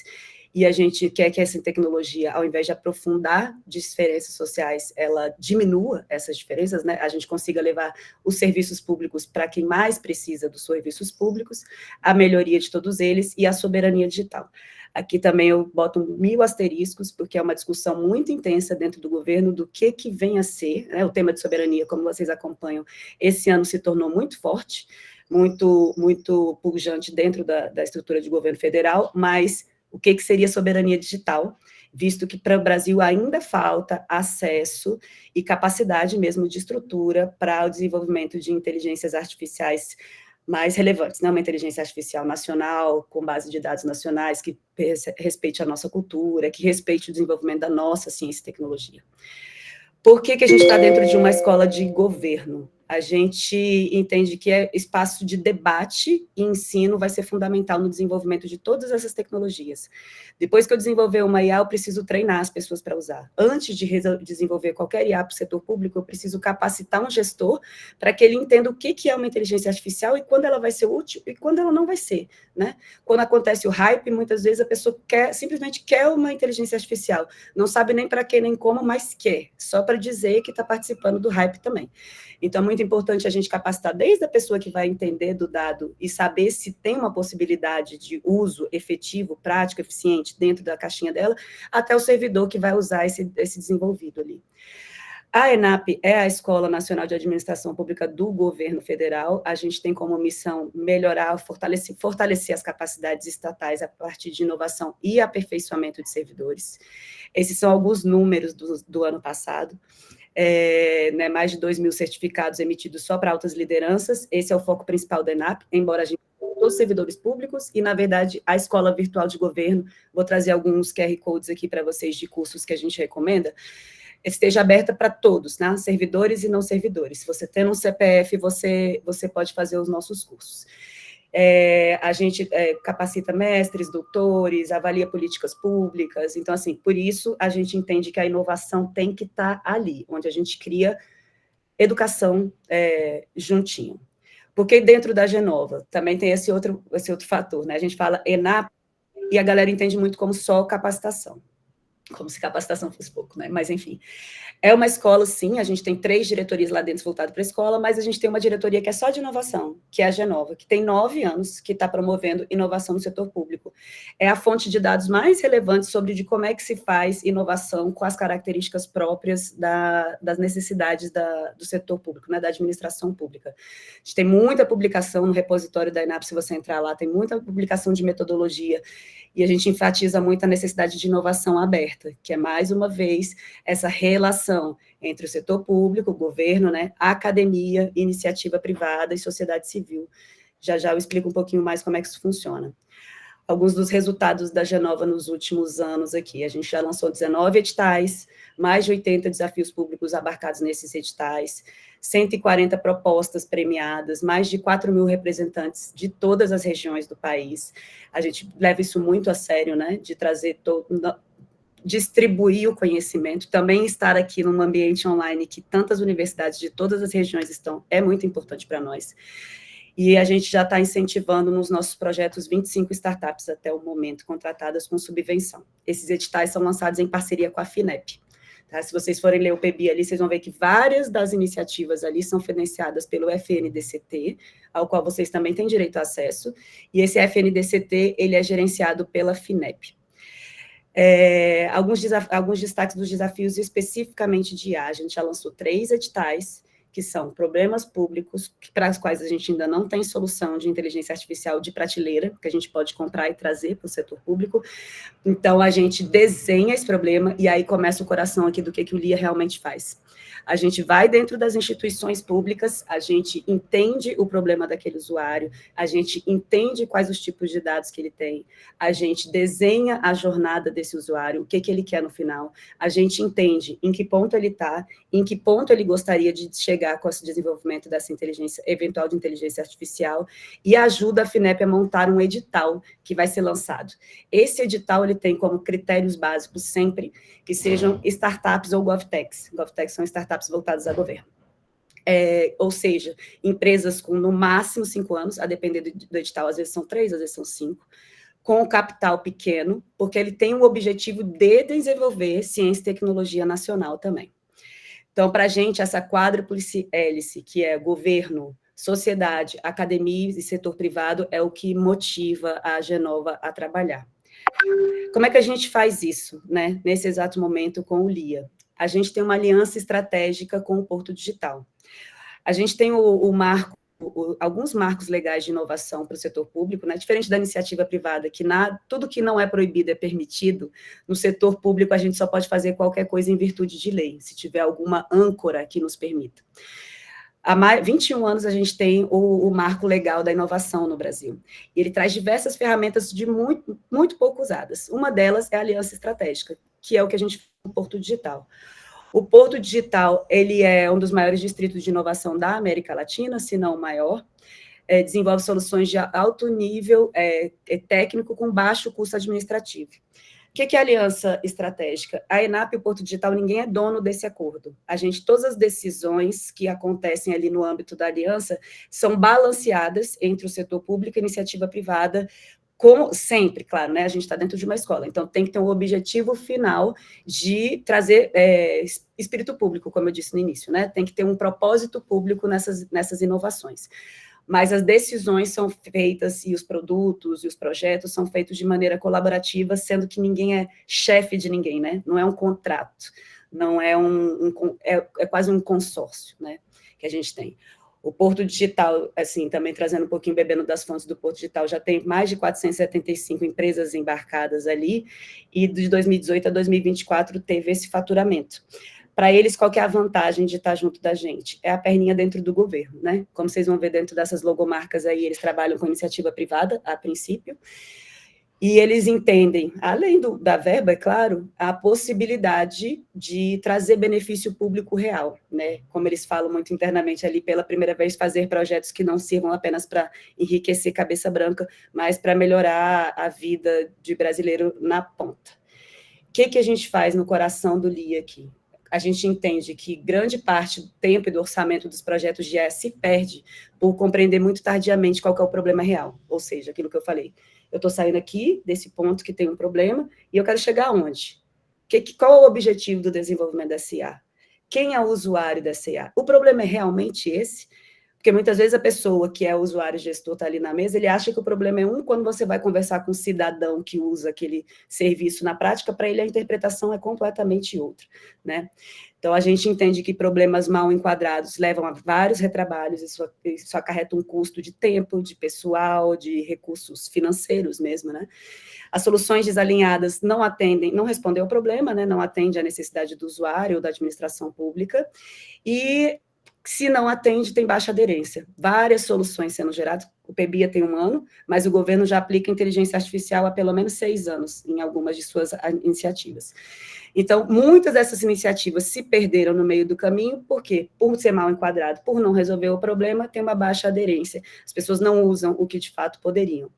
e a gente quer que essa tecnologia, ao invés de aprofundar diferenças sociais, ela diminua essas diferenças, né? A gente consiga levar os serviços públicos para quem mais precisa dos serviços públicos, a melhoria de todos eles e a soberania digital. Aqui também eu boto 1000 asteriscos, porque é uma discussão muito intensa dentro do governo do que vem a ser, né? O tema de soberania, como vocês acompanham, esse ano se tornou muito forte, muito pujante dentro da estrutura de governo federal, mas o que seria soberania digital, visto que para o Brasil ainda falta acesso e capacidade mesmo de estrutura para o desenvolvimento de inteligências artificiais mais relevantes, né? Uma inteligência artificial nacional, com base de dados nacionais, que respeite a nossa cultura, que respeite o desenvolvimento da nossa ciência e tecnologia. Por que a gente está dentro de uma escola de governo? A gente entende que espaço de debate e ensino vai ser fundamental no desenvolvimento de todas essas tecnologias. Depois que eu desenvolver uma IA, eu preciso treinar as pessoas para usar. Antes de desenvolver qualquer IA para o setor público, eu preciso capacitar um gestor para que ele entenda o que é uma inteligência artificial e quando ela vai ser útil e quando ela não vai ser, né? Quando acontece o hype, muitas vezes a pessoa simplesmente quer uma inteligência artificial, não sabe nem para quê, nem como, mas quer, só para dizer que está participando do hype também. Então, é muito importante a gente capacitar desde a pessoa que vai entender do dado e saber se tem uma possibilidade de uso efetivo, prático, eficiente dentro da caixinha dela, até o servidor que vai usar esse desenvolvido ali. A ENAP é a Escola Nacional de Administração Pública do Governo Federal. A gente tem como missão melhorar, fortalecer as capacidades estatais a partir de inovação e aperfeiçoamento de servidores. Esses são alguns números do ano passado. Né, mais de 2.000 certificados emitidos só para altas lideranças. Esse é o foco principal da ENAP, embora a gente tenha todos os servidores públicos e, na verdade, a Escola Virtual de Governo, vou trazer alguns QR Codes aqui para vocês de cursos que a gente recomenda, esteja aberta para todos, né, servidores e não servidores. Se você tem um CPF, você pode fazer os nossos cursos. A gente capacita mestres, doutores, avalia políticas públicas, então, assim, por isso a gente entende que a inovação tem que estar ali, onde a gente cria educação juntinho. Porque dentro da Genova também tem esse outro fator, né? A gente fala ENAP e a galera entende muito como só capacitação, como se capacitação fosse pouco, né? Mas, enfim, é uma escola, sim, a gente tem 3 diretorias lá dentro voltadas para a escola, mas a gente tem uma diretoria que é só de inovação, que é a Genova, que tem 9 anos que está promovendo inovação no setor público. É a fonte de dados mais relevante sobre de como é que se faz inovação com as características próprias das necessidades do setor público, né, da administração pública. A gente tem muita publicação no repositório da ENAP, se você entrar lá, tem muita publicação de metodologia, e a gente enfatiza muito a necessidade de inovação aberta, que é, mais uma vez, essa relação entre o setor público, o governo, né, a academia, iniciativa privada e sociedade civil. Já eu explico um pouquinho mais como é que isso funciona. Alguns dos resultados da Genova nos últimos anos aqui. A gente já lançou 19 editais, mais de 80 desafios públicos abarcados nesses editais, 140 propostas premiadas, mais de 4.000 representantes de todas as regiões do país. A gente leva isso muito a sério, né, de trazer distribuir o conhecimento, também estar aqui num ambiente online que tantas universidades de todas as regiões estão, é muito importante para nós. E a gente já está incentivando nos nossos projetos 25 startups até o momento, contratadas com subvenção. Esses editais são lançados em parceria com a FINEP. Tá? Se vocês forem ler o PBI ali, vocês vão ver que várias das iniciativas ali são financiadas pelo FNDCT, ao qual vocês também têm direito a acesso, e esse FNDCT, ele é gerenciado pela FINEP. Alguns destaques dos desafios especificamente de IA. A gente já lançou 3 editais, que são problemas públicos para os quais a gente ainda não tem solução de inteligência artificial de prateleira, que a gente pode comprar e trazer para o setor público. Então, a gente desenha esse problema e aí começa o coração aqui do que o LIA realmente faz. A gente vai dentro das instituições públicas, a gente entende o problema daquele usuário, a gente entende quais os tipos de dados que ele tem, a gente desenha a jornada desse usuário, o que ele quer no final, a gente entende em que ponto ele está, em que ponto ele gostaria de chegar com esse desenvolvimento dessa inteligência, eventual de inteligência artificial, e ajuda a FINEP a montar um edital que vai ser lançado. Esse edital, ele tem como critérios básicos sempre que sejam startups ou GovTechs. GovTechs são startups voltadas a governo. Ou seja, empresas com no máximo 5 anos, a depender do edital, às vezes são 3, às vezes são 5, com capital pequeno, porque ele tem o objetivo de desenvolver ciência e tecnologia nacional também. Então, para a gente, essa quádruplice hélice, que é governo, sociedade, academia e setor privado, é o que motiva a Genova a trabalhar. Como é que a gente faz isso, né, nesse exato momento com o LIA? A gente tem uma aliança estratégica com o Porto Digital. A gente tem alguns marcos legais de inovação para o setor público, né? Diferente da iniciativa privada, que tudo que não é proibido é permitido, no setor público a gente só pode fazer qualquer coisa em virtude de lei, se tiver alguma âncora que nos permita. Há 21 anos a gente tem o marco legal da inovação no Brasil. E ele traz diversas ferramentas de muito pouco usadas. Uma delas é a aliança estratégica, que é o que a gente faz no Porto Digital. O Porto Digital, ele é um dos maiores distritos de inovação da América Latina, se não o maior. Desenvolve soluções de alto nível técnico com baixo custo administrativo. O que é a aliança estratégica? A ENAP e o Porto Digital, ninguém é dono desse acordo. Todas as decisões que acontecem ali no âmbito da aliança são balanceadas entre o setor público e a iniciativa privada, como sempre, claro, né? A gente está dentro de uma escola, então tem que ter um objetivo final de trazer espírito público, como eu disse no início, né? Tem que ter um propósito público nessas inovações. Mas as decisões são feitas, e os produtos e os projetos são feitos de maneira colaborativa, sendo que ninguém é chefe de ninguém, né? Não é um contrato, não é é quase um consórcio, né? Que a gente tem. O Porto Digital, assim, também trazendo um pouquinho, bebendo das fontes do Porto Digital, já tem mais de 475 empresas embarcadas ali, e de 2018 a 2024 teve esse faturamento. Para eles, qual que é a vantagem de estar junto da gente? É a perninha dentro do governo, né? Como vocês vão ver dentro dessas logomarcas aí, eles trabalham com iniciativa privada, a princípio, e eles entendem, além da verba, é claro, a possibilidade de trazer benefício público real, né? Como eles falam muito internamente ali, pela primeira vez, fazer projetos que não sirvam apenas para enriquecer cabeça branca, mas para melhorar a vida de brasileiro na ponta. O que a gente faz no coração do LIA aqui? A gente entende que grande parte do tempo e do orçamento dos projetos de se perde por compreender muito tardiamente qual que é o problema real, ou seja, aquilo que eu falei. Eu estou saindo aqui desse ponto que tem um problema e eu quero chegar aonde? Qual é o objetivo do desenvolvimento da SA? Quem é o usuário da SA? O problema é realmente esse? Porque muitas vezes a pessoa que é o usuário gestor está ali na mesa, ele acha que o problema é quando você vai conversar com um cidadão que usa aquele serviço na prática, para ele a interpretação é completamente outra, né? Então, a gente entende que problemas mal enquadrados levam a vários retrabalhos, isso acarreta um custo de tempo, de pessoal, de recursos financeiros mesmo, né? As soluções desalinhadas não respondem ao problema, né? Não atendem à necessidade do usuário ou da administração pública, e se não atende, tem baixa aderência. Várias soluções sendo geradas, o PBIA tem 1 ano, mas o governo já aplica inteligência artificial há pelo menos 6 anos em algumas de suas iniciativas. Então, muitas dessas iniciativas se perderam no meio do caminho, por quê? Por ser mal enquadrado, por não resolver o problema, tem uma baixa aderência. As pessoas não usam o que de fato poderiam.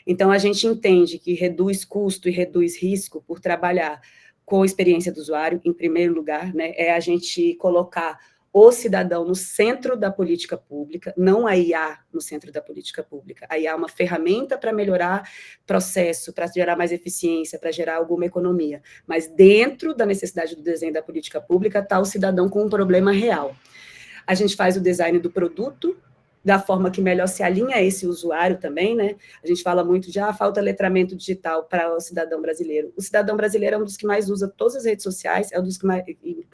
Então, a gente entende que reduz custo e reduz risco por trabalhar com a experiência do usuário, em primeiro lugar, né? É a gente colocar o cidadão no centro da política pública, não a IA no centro da política pública. A IA é uma ferramenta para melhorar processo, para gerar mais eficiência, para gerar alguma economia. Mas dentro da necessidade do desenho da política pública está o cidadão com um problema real. A gente faz o design do produto, da forma que melhor se alinha a esse usuário também, né? A gente fala muito de falta letramento digital para o cidadão brasileiro. O cidadão brasileiro é um dos que mais usa todas as redes sociais, é um dos que mais,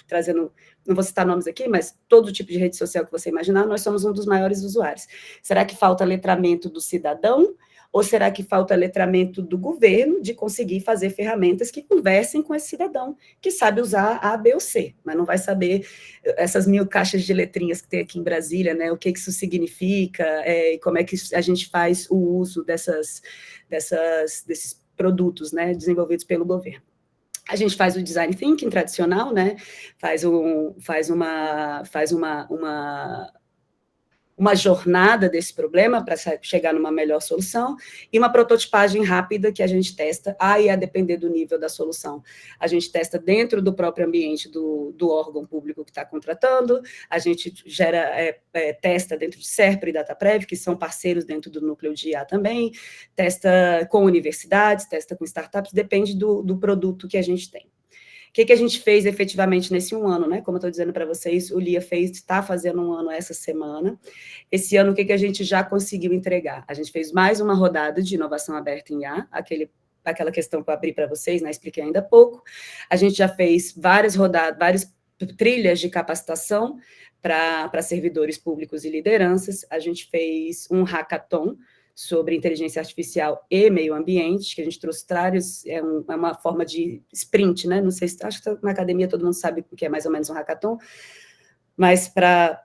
trazendo, não vou citar nomes aqui, mas todo tipo de rede social que você imaginar, nós somos um dos maiores usuários. Será que falta letramento do cidadão? Ou será que falta letramento do governo de conseguir fazer ferramentas que conversem com esse cidadão, que sabe usar A, B ou C, mas não vai saber essas 1000 caixas de letrinhas que tem aqui em Brasília, né? O que isso significa, e como é que a gente faz o uso desses produtos, né, desenvolvidos pelo governo. A gente faz o design thinking tradicional, né? Faz uma jornada desse problema para chegar numa melhor solução, e uma prototipagem rápida que a gente testa, e a depender do nível da solução. A gente testa dentro do próprio ambiente do órgão público que está contratando, a gente testa dentro de SERPRO e DataPrev, que são parceiros dentro do núcleo de IA também, testa com universidades, testa com startups, depende do produto que a gente tem. O que a gente fez efetivamente nesse 1 ano, né? Como eu estou dizendo para vocês, o LIA está fazendo 1 ano essa semana. Esse ano, o que a gente já conseguiu entregar? A gente fez mais uma rodada de inovação aberta em IA, aquela questão que eu abri para vocês, né? Expliquei ainda há pouco. A gente já fez várias rodadas, várias trilhas de capacitação para servidores públicos e lideranças. A gente fez um hackathon sobre inteligência artificial e meio ambiente, que a gente trouxe vários, é uma forma de sprint, né? Não sei se, acho que na academia todo mundo sabe o que é mais ou menos um hackathon, mas para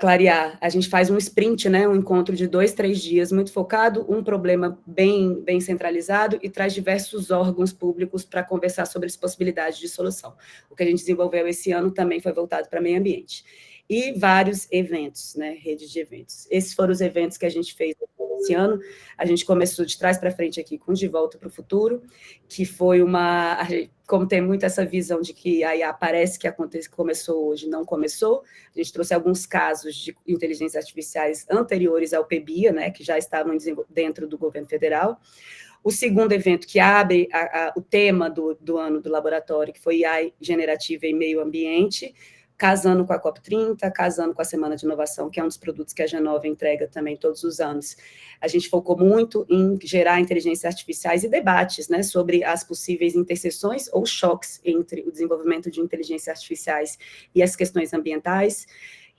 clarear, a gente faz um sprint, né? Um encontro de 2, 3 dias, muito focado, um problema bem centralizado, e traz diversos órgãos públicos para conversar sobre as possibilidades de solução. O que a gente desenvolveu esse ano também foi voltado para meio ambiente. E vários eventos, né? Rede de eventos. Esses foram os eventos que a gente fez esse ano. A gente começou de trás para frente aqui com De Volta para o Futuro, que foi como tem muito essa visão de que a IA parece que começou hoje, não começou. A gente trouxe alguns casos de inteligências artificiais anteriores ao PBIA, né? Que já estavam dentro do governo federal. O segundo evento que abre o tema do ano do laboratório, que foi IA generativa em meio ambiente, casando com a COP30, casando com a Semana de Inovação, que é um dos produtos que a G9 entrega também todos os anos. A gente focou muito em gerar inteligências artificiais e debates, né, sobre as possíveis interseções ou choques entre o desenvolvimento de inteligências artificiais e as questões ambientais.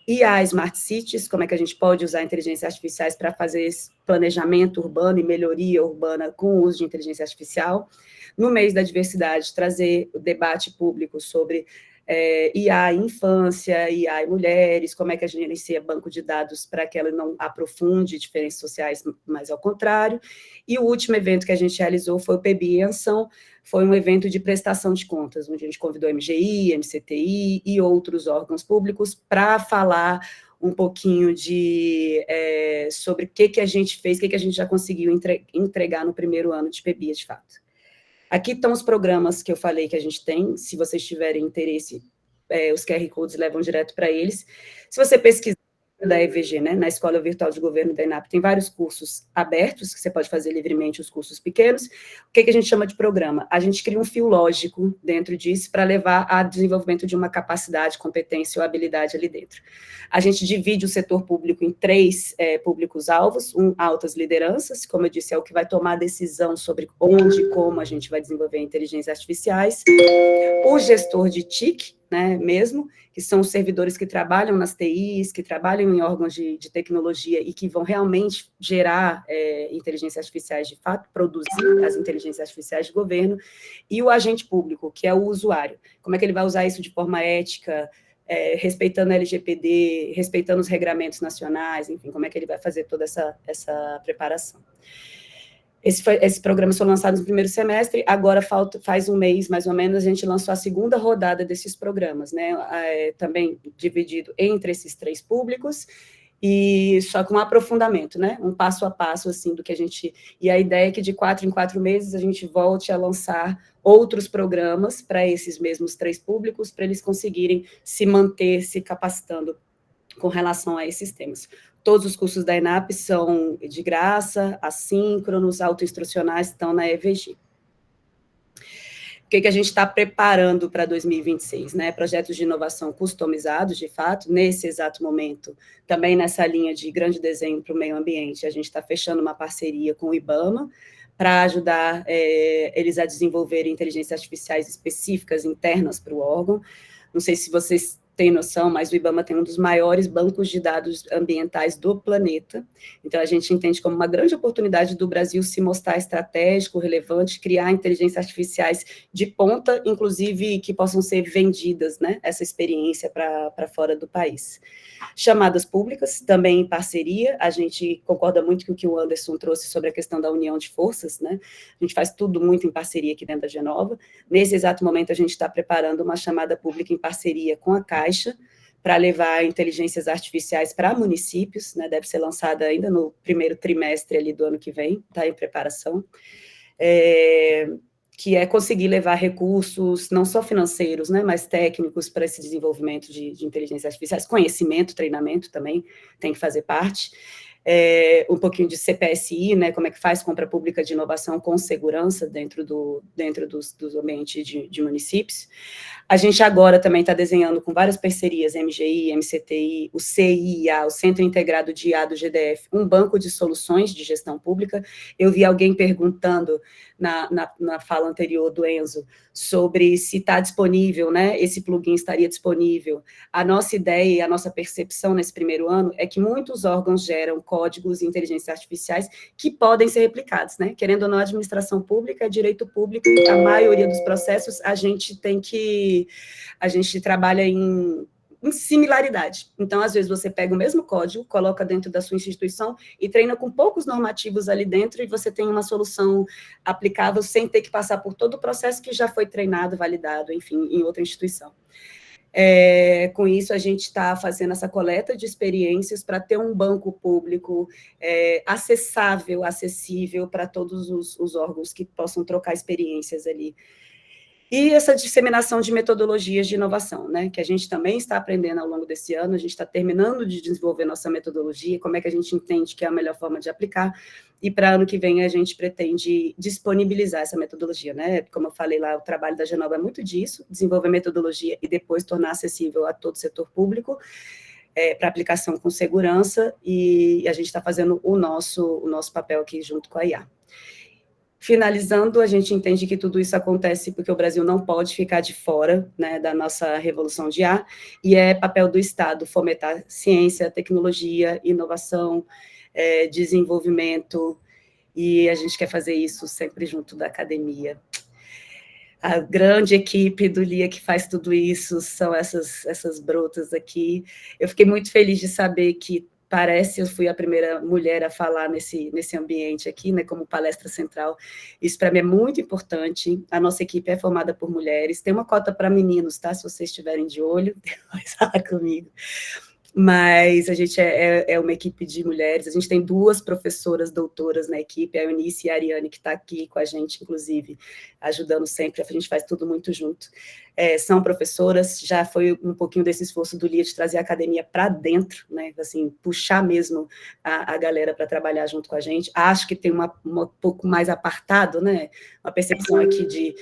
E a Smart Cities, como é que a gente pode usar inteligências artificiais para fazer esse planejamento urbano e melhoria urbana com o uso de inteligência artificial. No mês da diversidade, trazer o debate público sobre IA em infância, IA em mulheres, como é que a gente gerencia banco de dados para que ela não aprofunde diferenças sociais, mas ao contrário. E o último evento que a gente realizou foi o PBI em Ação, foi um evento de prestação de contas, onde a gente convidou MGI, MCTI e outros órgãos públicos para falar um pouquinho sobre o que a gente fez, o que a gente já conseguiu entregar no primeiro ano de PBI, de fato. Aqui estão os programas que eu falei que a gente tem, se vocês tiverem interesse, os QR Codes levam direto para eles. Se você pesquisar da EVG, né, na Escola Virtual de Governo da ENAP, tem vários cursos abertos, que você pode fazer livremente, os cursos pequenos. O que a gente chama de programa? A gente cria um fio lógico dentro disso para levar ao desenvolvimento de uma capacidade, competência ou habilidade ali dentro. A gente divide o setor público em 3 públicos-alvos, altas lideranças, como eu disse, é o que vai tomar a decisão sobre onde e como a gente vai desenvolver inteligências artificiais, o gestor de TIC, né, mesmo, que são os servidores que trabalham nas TIs, que trabalham em órgãos de tecnologia e que vão realmente gerar inteligências artificiais de fato, produzir as inteligências artificiais de governo, e o agente público, que é o usuário. Como é que ele vai usar isso de forma ética, respeitando a LGPD, respeitando os regramentos nacionais, enfim, como é que ele vai fazer toda essa preparação. Esse programa foi lançado no primeiro semestre, agora faz um mês, mais ou menos, a gente lançou a segunda rodada desses programas, né, também dividido entre esses 3 públicos, e só com um aprofundamento, né, um passo a passo, assim, do que a gente... E a ideia é que de 4 em 4 meses a gente volte a lançar outros programas para esses mesmos 3 públicos, para eles conseguirem se manter, se capacitando com relação a esses temas. Todos os cursos da ENAP são de graça, assíncronos, autoinstrucionais, estão na EVG. O que a gente está preparando para 2026, né? Projetos de inovação customizados, de fato, nesse exato momento, também nessa linha de grande desenho para o meio ambiente, a gente está fechando uma parceria com o IBAMA para ajudar eles a desenvolverem inteligências artificiais específicas internas para o órgão. Não sei se vocês têm noção, mas o IBAMA tem um dos maiores bancos de dados ambientais do planeta. Então, a gente entende como uma grande oportunidade do Brasil se mostrar estratégico, relevante, criar inteligências artificiais de ponta, inclusive que possam ser vendidas, né, essa experiência para fora do país. Chamadas públicas, também em parceria, a gente concorda muito com o que o Anderson trouxe sobre a questão da união de forças, né? A gente faz tudo muito em parceria aqui dentro da Genova. Nesse exato momento, a gente está preparando uma chamada pública em parceria com a Caixa, para levar inteligências artificiais para municípios, né? Deve ser lançada ainda no primeiro trimestre ali do ano que vem, está em preparação. Que é conseguir levar recursos, não só financeiros, né, mas técnicos para esse desenvolvimento de inteligências artificiais, conhecimento, treinamento também tem que fazer parte, um pouquinho de CPSI, né, como é que faz compra pública de inovação com segurança dentro dos ambientes de municípios. A gente agora também está desenhando com várias parcerias, MGI, MCTI, o CIA, o Centro Integrado de IA do GDF, um banco de soluções de gestão pública. Eu vi alguém perguntando na fala anterior do Enzo, sobre se está disponível, né, esse plugin estaria disponível. A nossa ideia e a nossa percepção nesse primeiro ano é que muitos órgãos geram códigos e inteligências artificiais que podem ser replicados, né, querendo ou não, a administração pública, direito público, e a maioria dos processos a gente trabalha em similaridade. Então, às vezes, você pega o mesmo código, coloca dentro da sua instituição e treina com poucos normativos ali dentro e você tem uma solução aplicável sem ter que passar por todo o processo que já foi treinado, validado, enfim, em outra instituição. Com isso, a gente está fazendo essa coleta de experiências para ter um banco público acessível para todos os órgãos que possam trocar experiências ali. E essa disseminação de metodologias de inovação, né, que a gente também está aprendendo ao longo desse ano, a gente está terminando de desenvolver nossa metodologia, como é que a gente entende que é a melhor forma de aplicar, e para ano que vem a gente pretende disponibilizar essa metodologia, né, como eu falei lá, o trabalho da Genova é muito disso, desenvolver metodologia e depois tornar acessível a todo o setor público, para aplicação com segurança, e a gente está fazendo o nosso papel aqui junto com a IA. Finalizando, a gente entende que tudo isso acontece porque o Brasil não pode ficar de fora, né, da nossa revolução de IA, e é papel do Estado fomentar ciência, tecnologia, inovação, desenvolvimento, e a gente quer fazer isso sempre junto da academia. A grande equipe do LIA que faz tudo isso são essas brotas aqui. Eu fiquei muito feliz de saber que eu fui a primeira mulher a falar nesse ambiente aqui, né, como palestra central. Isso para mim é muito importante. A nossa equipe é formada por mulheres. Tem uma cota para meninos, tá? Se vocês estiverem de olho, depois fala comigo. Mas a gente é uma equipe de mulheres, a gente tem 2 professoras doutoras na equipe, a Eunice e a Ariane, que está aqui com a gente, inclusive, ajudando sempre, a gente faz tudo muito junto. São professoras, já foi um pouquinho desse esforço do LIA de trazer a academia para dentro, né, assim, puxar mesmo a galera para trabalhar junto com a gente. Acho que tem um pouco mais apartado, né, uma percepção aqui de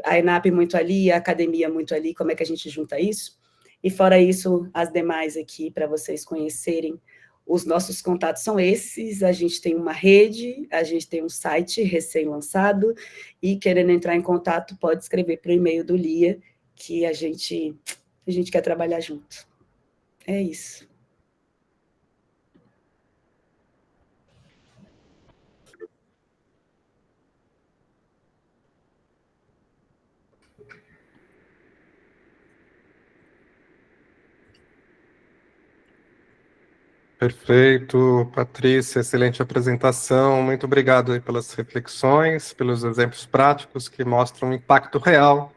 a ENAP muito ali, a academia muito ali, como é que a gente junta isso? E fora isso, as demais aqui, para vocês conhecerem, os nossos contatos são esses, a gente tem uma rede, a gente tem um site recém-lançado, e querendo entrar em contato, pode escrever para o e-mail do LIA, que a gente quer trabalhar junto. É isso. Perfeito, Patrícia, excelente apresentação. Muito obrigado aí pelas reflexões, pelos exemplos práticos que mostram o impacto real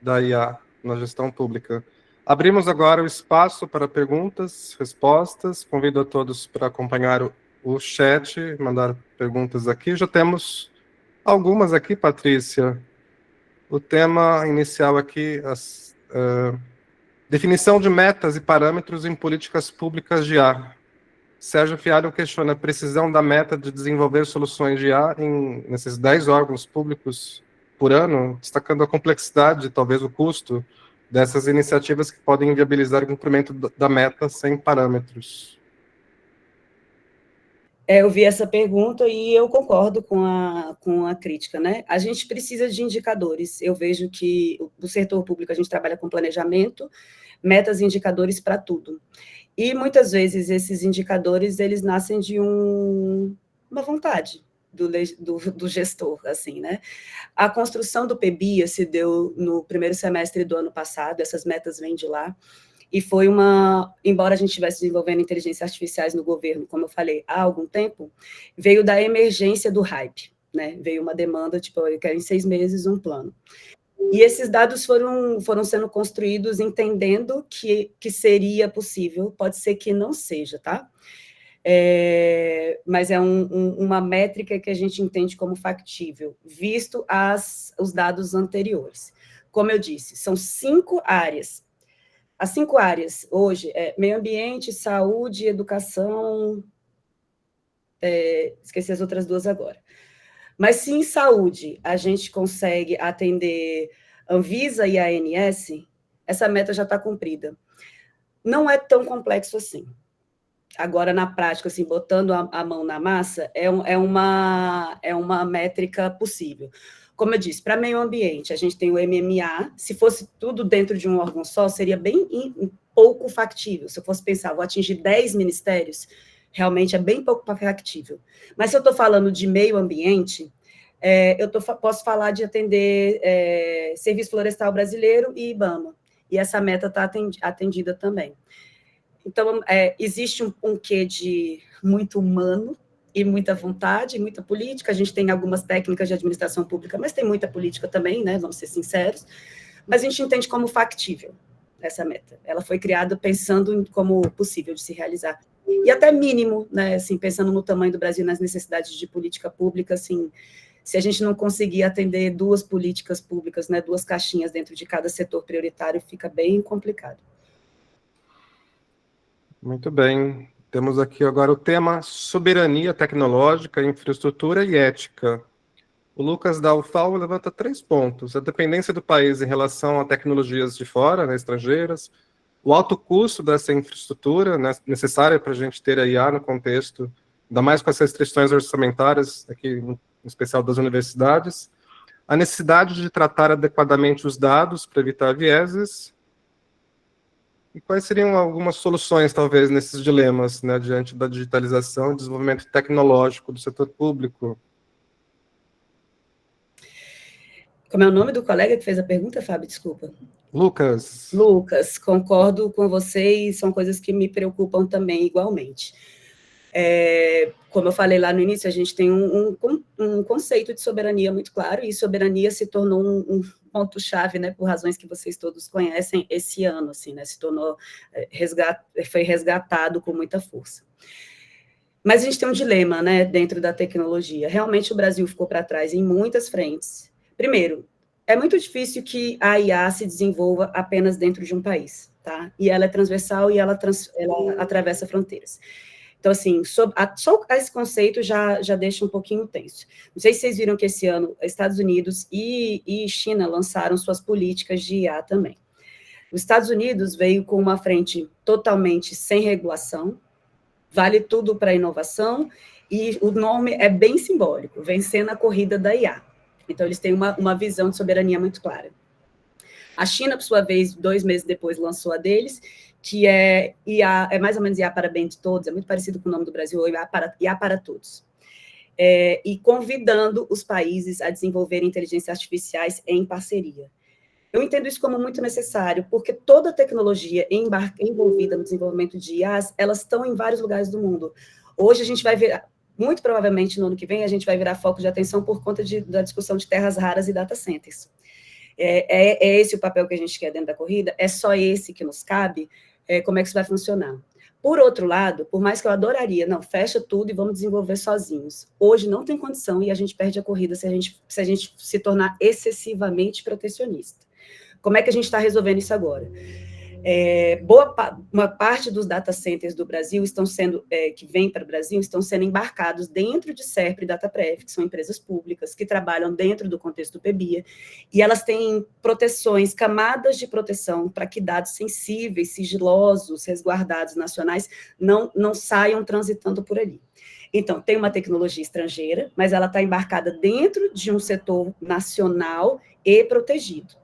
da IA na gestão pública. Abrimos agora o espaço para perguntas, respostas. Convido a todos para acompanhar o chat, mandar perguntas aqui. Já temos algumas aqui, Patrícia. O tema inicial aqui, definição de metas e parâmetros em políticas públicas de IA. Sérgio Fialho questiona a precisão da meta de desenvolver soluções de IA nesses 10 órgãos públicos por ano, destacando a complexidade, talvez o custo, dessas iniciativas que podem viabilizar o cumprimento da meta sem parâmetros. Eu vi essa pergunta e eu concordo com a crítica, né? A gente precisa de indicadores. Eu vejo que no setor público a gente trabalha com planejamento, metas e indicadores para tudo. E muitas vezes esses indicadores, eles nascem de uma vontade do gestor, assim, né? A construção do PBIA se deu no primeiro semestre do ano passado, essas metas vêm de lá. E foi embora a gente estivesse desenvolvendo inteligências artificiais no governo, como eu falei, há algum tempo, veio da emergência do hype, né? Veio uma demanda, tipo, eu quero em 6 meses um plano. E esses dados foram sendo construídos entendendo que seria possível, pode ser que não seja, tá? Mas é uma métrica que a gente entende como factível, visto os dados anteriores. Como eu disse, são 5 áreas. As 5 áreas hoje é meio ambiente, saúde, educação, esqueci as outras 2 agora. Mas se em saúde a gente consegue atender Anvisa e ANS, essa meta já está cumprida. Não é tão complexo assim. Agora, na prática, assim, botando a mão na massa, é uma métrica possível. Como eu disse, para meio ambiente, a gente tem o MMA. Se fosse tudo dentro de um órgão só, seria bem pouco factível. Se eu fosse pensar, vou atingir 10 ministérios, realmente é bem pouco factível. Mas se eu estou falando de meio ambiente, posso falar de atender Serviço Florestal Brasileiro e IBAMA. E essa meta está atendida também. Então, existe um quê de muito humano, e muita vontade, e muita política. A gente tem algumas técnicas de administração pública, mas tem muita política também, né? Vamos ser sinceros. Mas a gente entende como factível essa meta. Ela foi criada pensando como possível de se realizar. E até mínimo, né? Assim, pensando no tamanho do Brasil, nas necessidades de política pública, assim, se a gente não conseguir atender 2 políticas públicas, né? 2 caixinhas dentro de cada setor prioritário, fica bem complicado. Muito bem. Temos aqui agora o tema soberania tecnológica, infraestrutura e ética. O Lucas da UFAL levanta 3 pontos. A dependência do país em relação a tecnologias de fora, né, estrangeiras, o alto custo dessa infraestrutura, né, necessária para a gente ter a IA no contexto, ainda mais com as restrições orçamentárias, aqui em especial das universidades, a necessidade de tratar adequadamente os dados para evitar vieses. E quais seriam algumas soluções, talvez, nesses dilemas, né, diante da digitalização e desenvolvimento tecnológico do setor público? Como é o nome do colega que fez a pergunta, Fábio? Desculpa. Lucas. Lucas, concordo com você e são coisas que me preocupam também igualmente. Como eu falei lá no início, a gente tem um conceito de soberania muito claro, e soberania se tornou um ponto-chave, né, por razões que vocês todos conhecem esse ano, assim, né, se tornou, foi resgatado com muita força. Mas a gente tem um dilema, né, dentro da tecnologia. Realmente o Brasil ficou para trás em muitas frentes. Primeiro, é muito difícil que a IA se desenvolva apenas dentro de um país, tá? E ela é transversal e ela atravessa fronteiras. Então, assim, só esse conceito já deixa um pouquinho tenso. Não sei se vocês viram que esse ano Estados Unidos e China lançaram suas políticas de IA também. Os Estados Unidos veio com uma frente totalmente sem regulação, vale tudo para inovação, e o nome é bem simbólico, vencendo a corrida da IA. Então, eles têm uma visão de soberania muito clara. A China, por sua vez, 2 meses depois, lançou a deles, que é IA, é mais ou menos IA para bem de todos, é muito parecido com o nome do Brasil, IA para todos. E convidando os países a desenvolverem inteligências artificiais em parceria. Eu entendo isso como muito necessário, porque toda tecnologia envolvida no desenvolvimento de IAs, elas estão em vários lugares do mundo. Hoje a gente vai ver, muito provavelmente no ano que vem, a gente vai virar foco de atenção por conta da discussão de terras raras e data centers. É esse o papel que a gente quer dentro da corrida? É só esse que nos cabe? Como é que isso vai funcionar? Por outro lado, por mais que eu adoraria, não, fecha tudo e vamos desenvolver sozinhos. Hoje não tem condição e a gente perde a corrida se a gente se tornar excessivamente protecionista. Como é que a gente está resolvendo isso agora? Uma parte dos data centers do Brasil estão sendo, que vem para o Brasil, estão sendo embarcados dentro de SERPRO e DataPref, que são empresas públicas que trabalham dentro do contexto do PBIA, e elas têm proteções, camadas de proteção para que dados sensíveis, sigilosos, resguardados nacionais não saiam transitando por ali. Então, tem uma tecnologia estrangeira, mas ela está embarcada dentro de um setor nacional e protegido.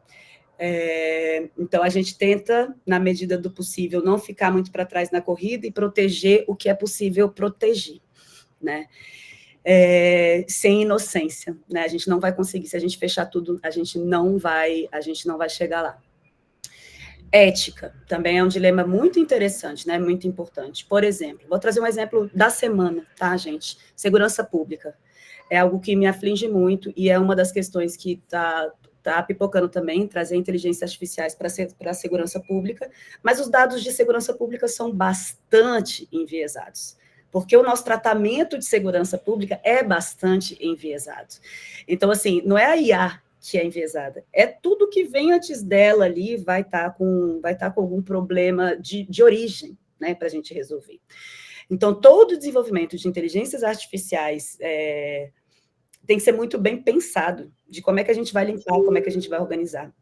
Então, a gente tenta, na medida do possível, não ficar muito para trás na corrida e proteger o que é possível proteger, né? Sem inocência, né? A gente não vai conseguir, se a gente fechar tudo, a gente não vai chegar lá. Ética também é um dilema muito interessante, né? Muito importante. Por exemplo, vou trazer um exemplo da semana, tá, gente? Segurança pública. É algo que me aflige muito e é uma das questões que está pipocando também, trazer inteligências artificiais para a segurança pública, mas os dados de segurança pública são bastante enviesados, porque o nosso tratamento de segurança pública é bastante enviesado. Então, assim, não é a IA que é enviesada, é tudo que vem antes dela ali vai estar com algum problema de origem, né, para a gente resolver. Então, todo o desenvolvimento de inteligências artificiais tem que ser muito bem pensado, de como é que a gente vai limpar, como é que a gente vai organizar.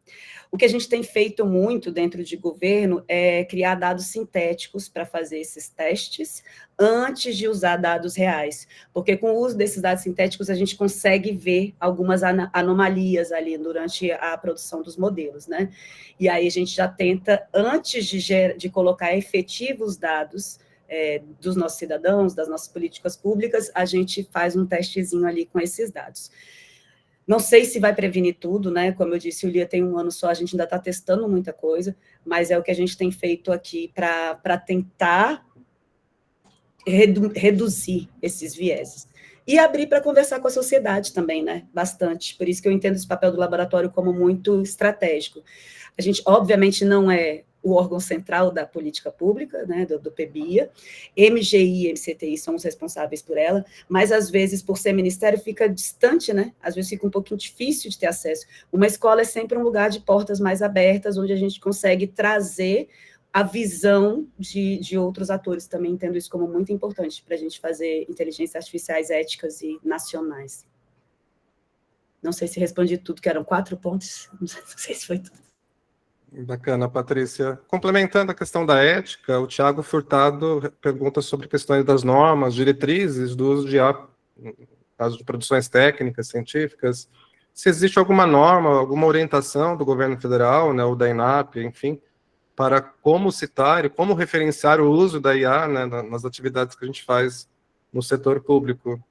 O que a gente tem feito muito dentro de governo é criar dados sintéticos para fazer esses testes antes de usar dados reais, porque com o uso desses dados sintéticos a gente consegue ver algumas anomalias ali durante a produção dos modelos, né? E aí a gente já tenta, antes de colocar efetivos dados dos nossos cidadãos, das nossas políticas públicas, a gente faz um testezinho ali com esses dados. Não sei se vai prevenir tudo, né? Como eu disse, o LIA tem 1 ano só, a gente ainda está testando muita coisa, mas é o que a gente tem feito aqui para tentar reduzir esses vieses. E abrir para conversar com a sociedade também, né? Bastante. Por isso que eu entendo esse papel do laboratório como muito estratégico. A gente, obviamente, não é o órgão central da política pública, né, do PBIA, MGI e MCTI são os responsáveis por ela, mas às vezes, por ser ministério, fica distante, né, às vezes fica um pouquinho difícil de ter acesso. Uma escola é sempre um lugar de portas mais abertas, onde a gente consegue trazer a visão de outros atores, também entendo isso como muito importante para a gente fazer inteligências artificiais éticas e nacionais. Não sei se respondi tudo, que eram 4 pontos, não sei se foi tudo. Bacana, Patrícia. Complementando a questão da ética, o Thiago Furtado pergunta sobre questões das normas, diretrizes do uso de IA, no caso de produções técnicas, científicas. Se existe alguma norma, alguma orientação do governo federal, né, ou da INAP, enfim, para como citar e como referenciar o uso da IA, né, nas atividades que a gente faz no setor público.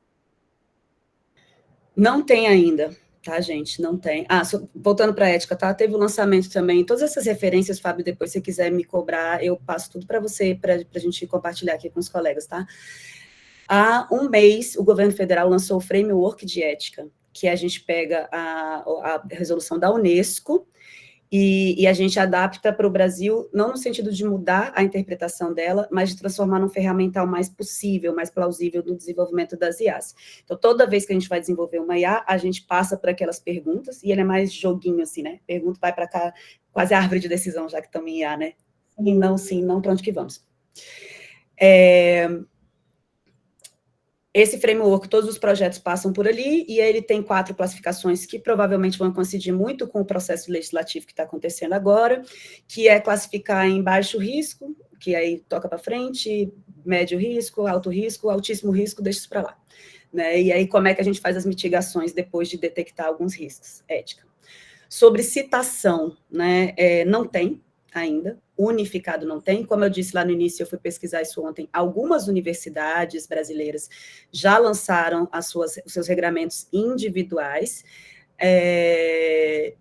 Não tem ainda. Tá, gente? Não tem. Voltando para a ética, tá? Teve o lançamento também. Todas essas referências, Fábio, depois se você quiser me cobrar, eu passo tudo para você, para a gente compartilhar aqui com os colegas, tá? Há 1 mês, o governo federal lançou o Framework de Ética, que a gente pega a resolução da Unesco e a gente adapta para o Brasil, não no sentido de mudar a interpretação dela, mas de transformar num ferramental mais possível, mais plausível no desenvolvimento das IAs. Então, toda vez que a gente vai desenvolver uma IA, a gente passa por aquelas perguntas, e ele é mais joguinho assim, né? Pergunta, vai para cá, quase árvore de decisão, já que estamos em IA, né? Sim, não, para onde que vamos? Esse framework, todos os projetos passam por ali, e ele tem 4 classificações que provavelmente vão coincidir muito com o processo legislativo que está acontecendo agora, que é classificar em baixo risco, que aí toca para frente, médio risco, alto risco, altíssimo risco, deixa isso para lá. Né? E aí, como é que a gente faz as mitigações depois de detectar alguns riscos? Ética. Sobre citação, né? Não tem ainda, unificado não tem. Como eu disse lá no início, eu fui pesquisar isso ontem, algumas universidades brasileiras já lançaram os seus regramentos individuais, e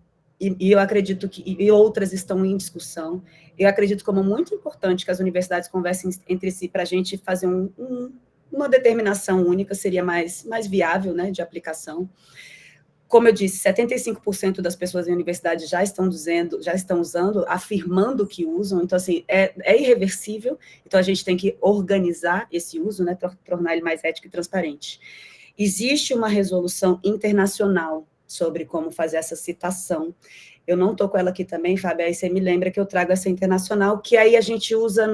eu acredito que outras estão em discussão. Eu acredito como muito importante que as universidades conversem entre si para a gente fazer uma determinação única, seria mais viável, né, de aplicação. Como eu disse, 75% das pessoas em universidade já estão usando, afirmando que usam, então, assim, é irreversível, então a gente tem que organizar esse uso, né, tornar ele mais ético e transparente. Existe uma resolução internacional sobre como fazer essa citação, eu não estou com ela aqui também, Fábio, aí você me lembra que eu trago essa internacional, que aí a gente usa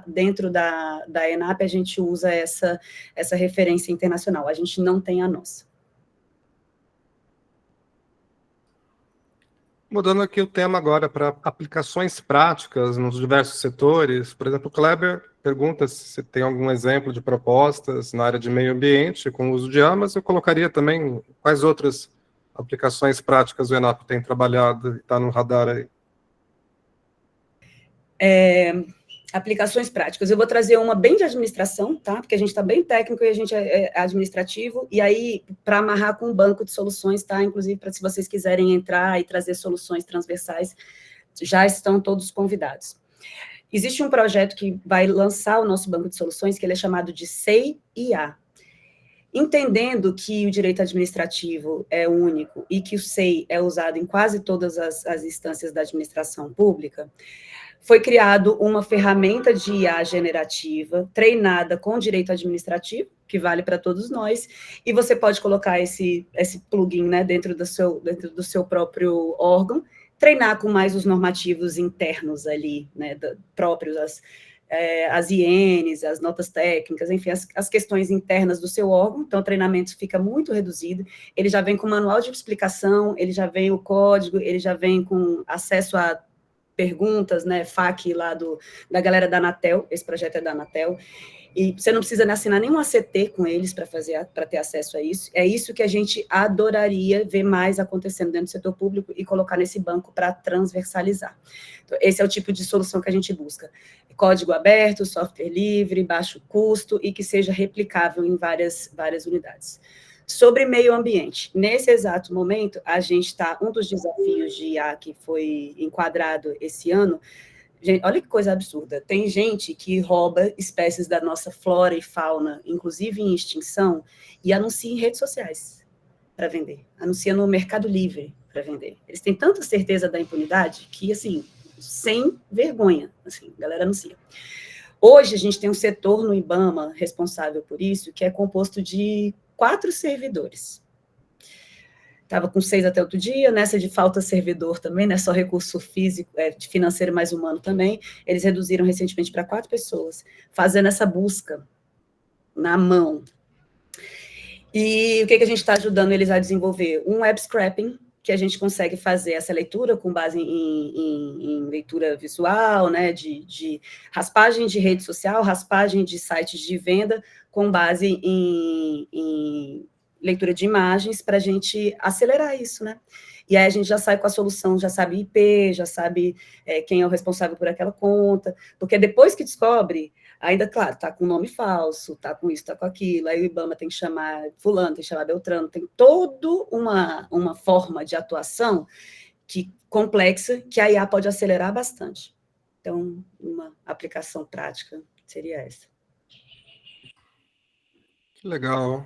dentro da ENAP, a gente usa essa referência internacional, a gente não tem a nossa. Mudando aqui o tema agora para aplicações práticas nos diversos setores. Por exemplo, o Kleber pergunta se tem algum exemplo de propostas na área de meio ambiente com o uso de armas. Eu colocaria também quais outras aplicações práticas o ENAP tem trabalhado e está no radar aí. Aplicações práticas. Eu vou trazer uma bem de administração, tá? Porque a gente está bem técnico e a gente é administrativo, e aí, para amarrar com um banco de soluções, tá? Inclusive, para se vocês quiserem entrar e trazer soluções transversais, já estão todos convidados. Existe um projeto que vai lançar o nosso banco de soluções, que ele é chamado de SEI-IA. Entendendo que o direito administrativo é único e que o SEI é usado em quase todas as instâncias da administração pública, foi criado uma ferramenta de IA generativa, treinada com direito administrativo, que vale para todos nós, e você pode colocar esse plugin, né, dentro do seu próprio órgão, treinar com mais os normativos internos ali, né, próprios, as INs, as notas técnicas, enfim, as questões internas do seu órgão. Então o treinamento fica muito reduzido, ele já vem com manual de explicação, ele já vem o código, ele já vem com acesso a perguntas, né, FAQ lá da galera da Anatel, esse projeto é da Anatel, e você não precisa assinar nenhum ACT com eles para ter acesso a isso. É isso que a gente adoraria ver mais acontecendo dentro do setor público e colocar nesse banco para transversalizar. Então, esse é o tipo de solução que a gente busca. Código aberto, software livre, baixo custo e que seja replicável em várias unidades. Sobre meio ambiente, nesse exato momento, a gente está, um dos desafios de IA que foi enquadrado esse ano, gente, olha que coisa absurda, tem gente que rouba espécies da nossa flora e fauna, inclusive em extinção, e anuncia em redes sociais para vender, anuncia no Mercado Livre para vender. Eles têm tanta certeza da impunidade que, assim, sem vergonha, assim, a galera anuncia. Hoje, a gente tem um setor no IBAMA responsável por isso, que é composto de 4 servidores. Estava com 6 até outro dia, nessa de falta servidor também, não é só recurso físico, financeiro mais humano também, eles reduziram recentemente para 4 pessoas, fazendo essa busca na mão. E o que a gente está ajudando eles a desenvolver? Um web scraping, que a gente consegue fazer essa leitura com base em leitura visual, né, de raspagem de rede social, raspagem de sites de venda, com base em leitura de imagens, para a gente acelerar isso, né? E aí a gente já sai com a solução, já sabe IP, já sabe quem é o responsável por aquela conta, porque depois que descobre, ainda, claro, está com nome falso, está com isso, está com aquilo, aí o IBAMA tem que chamar fulano, tem que chamar Beltrano, tem toda uma forma de atuação complexa, que a IA pode acelerar bastante. Então, uma aplicação prática seria essa. Que legal.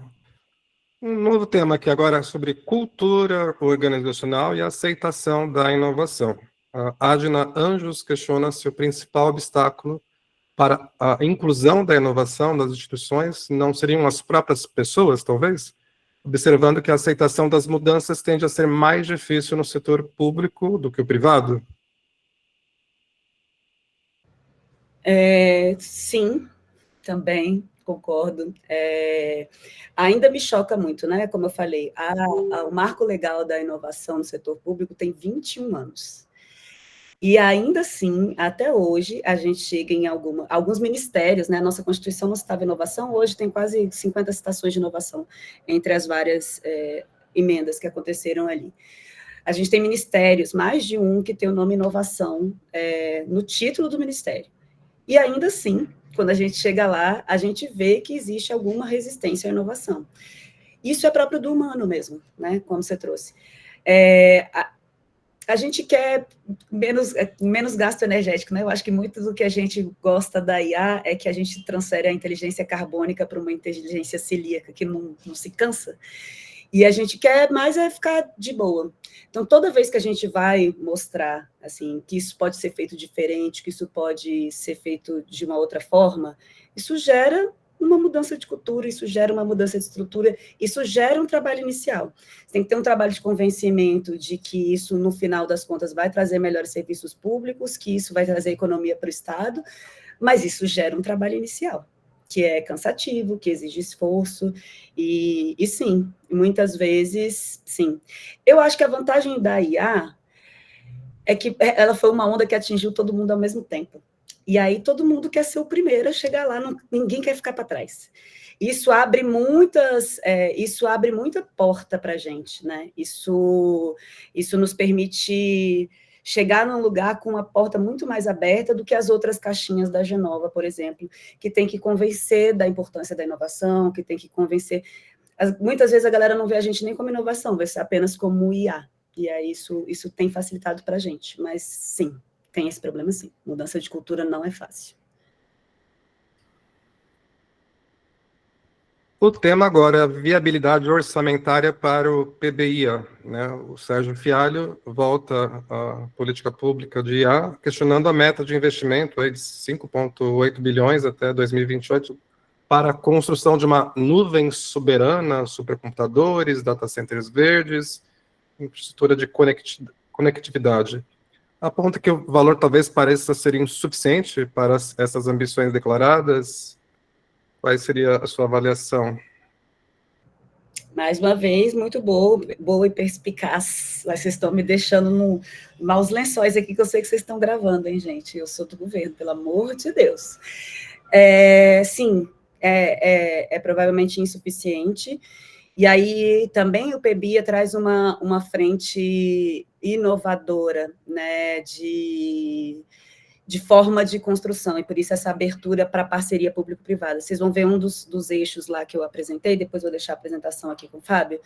Um novo tema aqui agora sobre cultura organizacional e aceitação da inovação. A Adna Anjos questiona se o principal obstáculo para a inclusão da inovação nas instituições não seriam as próprias pessoas, talvez? Observando que a aceitação das mudanças tende a ser mais difícil no setor público do que o privado? Sim, também concordo. Ainda me choca muito, né? Como eu falei, o marco legal da inovação no setor público tem 21 anos. E ainda assim, até hoje, a gente chega em alguns ministérios, né? A nossa Constituição não citava inovação, hoje tem quase 50 citações de inovação entre as várias emendas que aconteceram ali. A gente tem ministérios, mais de um, que tem o nome inovação no título do ministério. E ainda assim, quando a gente chega lá, a gente vê que existe alguma resistência à inovação. Isso é próprio do humano mesmo, né? Como você trouxe. A gente quer menos gasto energético, né? Eu acho que muito do que a gente gosta da IA é que a gente transfere a inteligência carbônica para uma inteligência celíaca, que não se cansa. E a gente quer mais ficar de boa. Então, toda vez que a gente vai mostrar assim, que isso pode ser feito diferente, que isso pode ser feito de uma outra forma, isso gera uma mudança de cultura, isso gera uma mudança de estrutura, isso gera um trabalho inicial. Você tem que ter um trabalho de convencimento de que isso, no final das contas, vai trazer melhores serviços públicos, que isso vai trazer economia para o Estado, mas isso gera um trabalho inicial, que é cansativo, que exige esforço, e sim, muitas vezes, sim. Eu acho que a vantagem da IA é que ela foi uma onda que atingiu todo mundo ao mesmo tempo. E aí todo mundo quer ser o primeiro a chegar lá, ninguém quer ficar para trás. Isso abre muita porta para a gente, né? Isso nos permite chegar num lugar com uma porta muito mais aberta do que as outras caixinhas da Genova, por exemplo, que tem que convencer da importância da inovação, que tem que convencer... Muitas vezes a galera não vê a gente nem como inovação, vê apenas como IA. E aí isso tem facilitado para a gente, mas sim, tem esse problema sim. Mudança de cultura não é fácil. O tema agora é a viabilidade orçamentária para o PBIA, né? O Sérgio Fialho volta à política pública de IA, questionando a meta de investimento aí de 5,8 bilhões até 2028 para a construção de uma nuvem soberana, supercomputadores, data centers verdes, infraestrutura de conectividade. Aponta que o valor talvez pareça ser insuficiente para essas ambições declaradas. Qual seria a sua avaliação? Mais uma vez, muito boa e perspicaz. Vocês estão me deixando maus lençóis aqui, que eu sei que vocês estão gravando, hein, gente? Eu sou do governo, pelo amor de Deus. Sim, é provavelmente insuficiente. E aí também o PBIA traz uma frente inovadora, né, de forma de construção, e por isso essa abertura para parceria público-privada. Vocês vão ver um dos eixos lá que eu apresentei, depois vou deixar a apresentação aqui com o Fábio.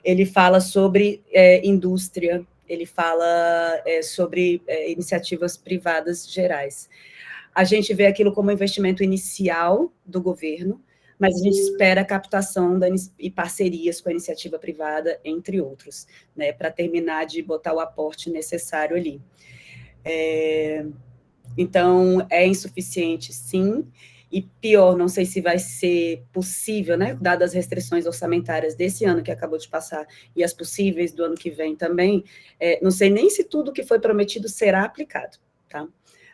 Ele fala sobre indústria, ele fala sobre iniciativas privadas gerais. A gente vê aquilo como investimento inicial do governo, mas a gente espera a captação e parcerias com a iniciativa privada, entre outros, né, para terminar de botar o aporte necessário ali. Então, é insuficiente, sim, e pior, não sei se vai ser possível, né, dadas as restrições orçamentárias desse ano que acabou de passar, e as possíveis do ano que vem também, não sei nem se tudo que foi prometido será aplicado, tá?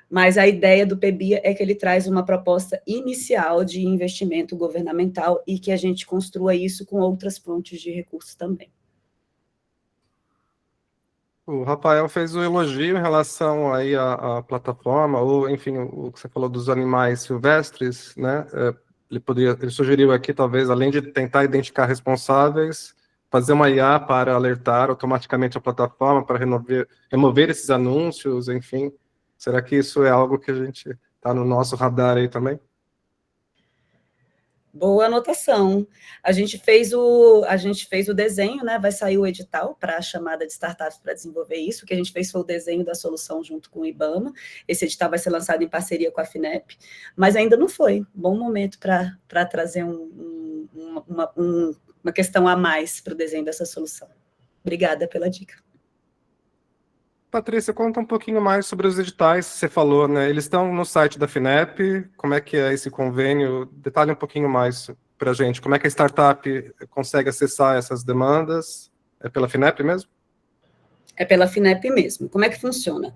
Mas a ideia do PBIA é que ele traz uma proposta inicial de investimento governamental e que a gente construa isso com outras fontes de recursos também. O Rafael fez um elogio em relação aí à plataforma, ou, enfim, o que você falou dos animais silvestres, né? Ele sugeriu aqui, talvez, além de tentar identificar responsáveis, fazer uma IA para alertar automaticamente a plataforma, para remover esses anúncios, enfim. Será que isso é algo que a gente está no nosso radar aí também? Boa anotação. A gente fez o desenho, né? Vai sair o edital para a chamada de startups para desenvolver isso. O que a gente fez foi o desenho da solução junto com o IBAMA. Esse edital vai ser lançado em parceria com a FINEP, mas ainda não foi. Bom momento para trazer uma questão a mais para o desenho dessa solução. Obrigada pela dica. Patrícia, conta um pouquinho mais sobre os editais que você falou, né? Eles estão no site da FINEP, como é que é esse convênio? Detalhe um pouquinho mais para a gente. Como é que a startup consegue acessar essas demandas? É pela FINEP mesmo? É pela FINEP mesmo. Como é que funciona?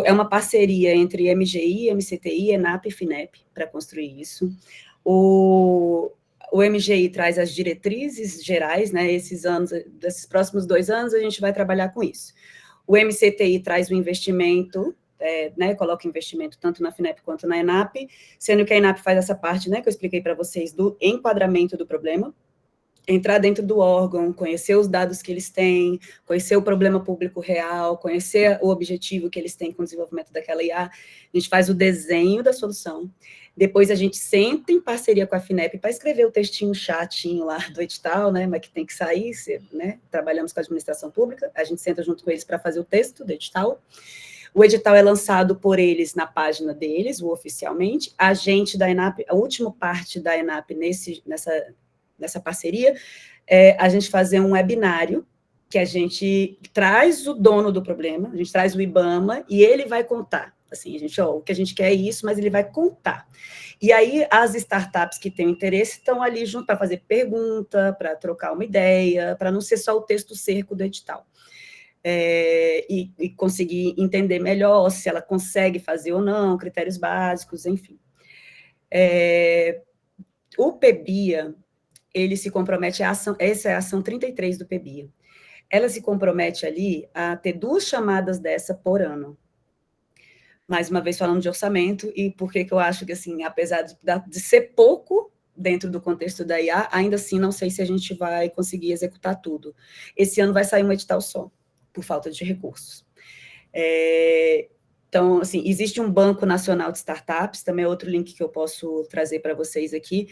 É uma parceria entre MGI, MCTI, ENAP e FINEP para construir isso. O MGI traz as diretrizes gerais, né? Desses próximos 2 anos, a gente vai trabalhar com isso. O MCTI traz o investimento, né, coloca investimento tanto na FINEP quanto na ENAP, sendo que a ENAP faz essa parte, né, que eu expliquei para vocês, do enquadramento do problema, entrar dentro do órgão, conhecer os dados que eles têm, conhecer o problema público real, conhecer o objetivo que eles têm com o desenvolvimento daquela IA, a gente faz o desenho da solução, depois a gente senta em parceria com a FINEP para escrever o textinho chatinho lá do edital, né, mas que tem que sair, né, trabalhamos com a administração pública, a gente senta junto com eles para fazer o texto do edital, o edital é lançado por eles na página deles, oficialmente, a gente da ENAP, a última parte da ENAP nessa parceria, a gente fazer um webinário, que a gente traz o dono do problema, a gente traz o IBAMA, e ele vai contar Assim, o que a gente quer é isso, mas ele vai contar. E aí, as startups que têm interesse estão ali junto para fazer pergunta, para trocar uma ideia, para não ser só o texto seco do edital. E conseguir entender melhor se ela consegue fazer ou não, critérios básicos, enfim. O PEBIA, ele se compromete à ação, essa é a ação 33 do PEBIA. Ela se compromete ali a ter 2 chamadas dessa por ano. Mais uma vez falando de orçamento, e por que eu acho que, assim, apesar de ser pouco dentro do contexto da IA, ainda assim não sei se a gente vai conseguir executar tudo. Esse ano vai sair um edital só, por falta de recursos. Então, assim, existe um Banco Nacional de Startups, também é outro link que eu posso trazer para vocês aqui,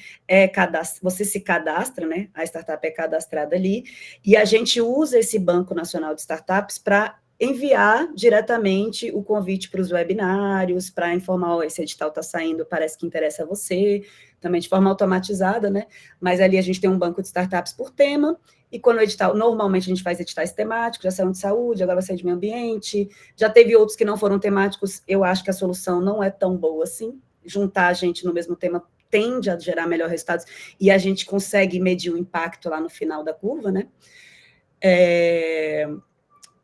você se cadastra, né, a startup é cadastrada ali, e a gente usa esse Banco Nacional de Startups para enviar diretamente o convite para os webinários, para informar, esse edital está saindo, parece que interessa a você, também de forma automatizada, né, mas ali a gente tem um banco de startups por tema, e quando o edital, normalmente a gente faz editais temáticos, já saiu de saúde, agora vai sair de meio ambiente, já teve outros que não foram temáticos, eu acho que a solução não é tão boa assim, juntar a gente no mesmo tema tende a gerar melhores resultados, e a gente consegue medir o impacto lá no final da curva, né,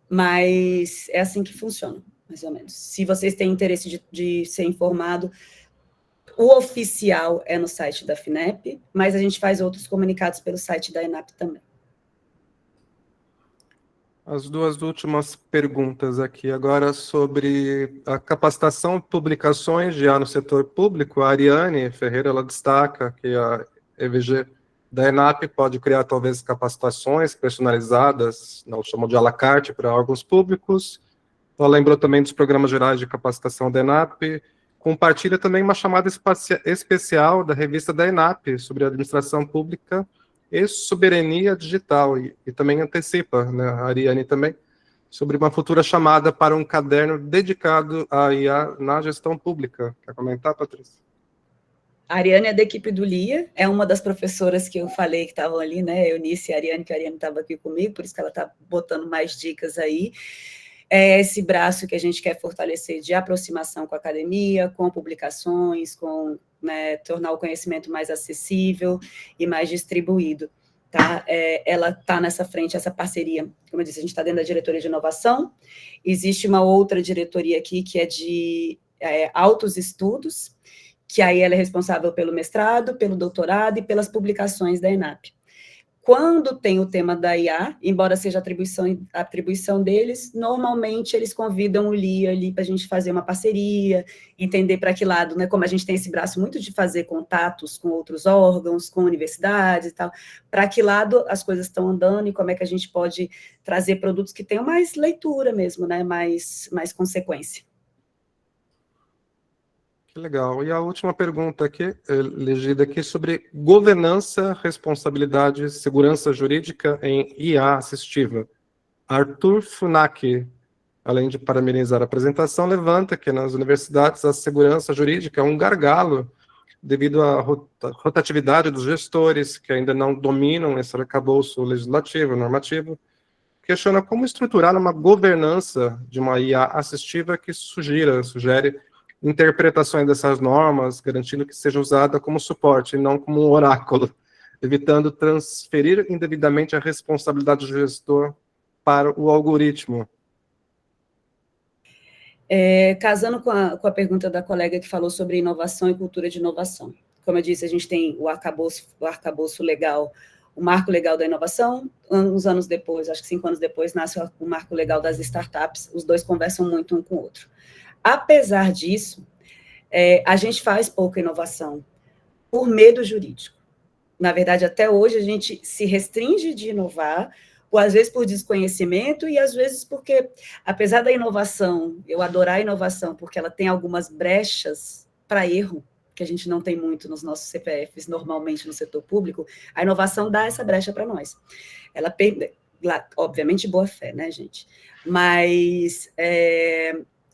mas é assim que funciona, mais ou menos. Se vocês têm interesse de ser informado, o oficial é no site da FINEP, mas a gente faz outros comunicados pelo site da ENAP também. As 2 últimas perguntas aqui agora sobre a capacitação e publicações já no setor público. A Ariane Ferreira, ela destaca que a EVG da ENAP pode criar, talvez, capacitações personalizadas, não chamam de à la carte, para órgãos públicos. Ela lembrou também dos programas gerais de capacitação da ENAP. Compartilha também uma chamada especial da revista da ENAP sobre administração pública e soberania digital. E também antecipa, né, a Ariane também, sobre uma futura chamada para um caderno dedicado à IA na gestão pública. Quer comentar, Patrícia? A Ariane é da equipe do LIA, é uma das professoras que eu falei que estavam ali, né, Eunice e a Ariane, que a Ariane estava aqui comigo, por isso que ela está botando mais dicas aí. É esse braço que a gente quer fortalecer de aproximação com a academia, com publicações, com, né, tornar o conhecimento mais acessível e mais distribuído. Tá? Ela está nessa frente, essa parceria, como eu disse, a gente está dentro da diretoria de inovação, existe uma outra diretoria aqui que é de altos estudos, que aí ela é responsável pelo mestrado, pelo doutorado e pelas publicações da ENAP. Quando tem o tema da IA, embora seja a atribuição deles, normalmente eles convidam o LIA ali para a gente fazer uma parceria, entender para que lado, né, como a gente tem esse braço muito de fazer contatos com outros órgãos, com universidades e tal, para que lado as coisas estão andando e como é que a gente pode trazer produtos que tenham mais leitura mesmo, né, mais consequência. Que legal. E a última pergunta aqui, legida aqui, sobre governança, responsabilidade e segurança jurídica em IA assistiva. Arthur Funaki, além de parabenizar a apresentação, levanta que nas universidades a segurança jurídica é um gargalo devido à rotatividade dos gestores, que ainda não dominam esse arcabouço legislativo, normativo. Questiona como estruturar uma governança de uma IA assistiva que sugere interpretações dessas normas, garantindo que seja usada como suporte e não como um oráculo, evitando transferir indevidamente a responsabilidade do gestor para o algoritmo. Casando com a pergunta da colega que falou sobre inovação e cultura de inovação. Como eu disse, a gente tem o arcabouço legal, o marco legal da inovação, uns anos depois, acho que 5 anos depois, nasce o marco legal das startups, os dois conversam muito um com o outro. Apesar disso, a gente faz pouca inovação por medo jurídico. Na verdade, até hoje, a gente se restringe de inovar, ou às vezes por desconhecimento, e às vezes porque, apesar da inovação, eu adorar a inovação, porque ela tem algumas brechas para erro, que a gente não tem muito nos nossos CPFs, normalmente no setor público, a inovação dá essa brecha para nós. Ela, obviamente, boa fé, né, gente? Mas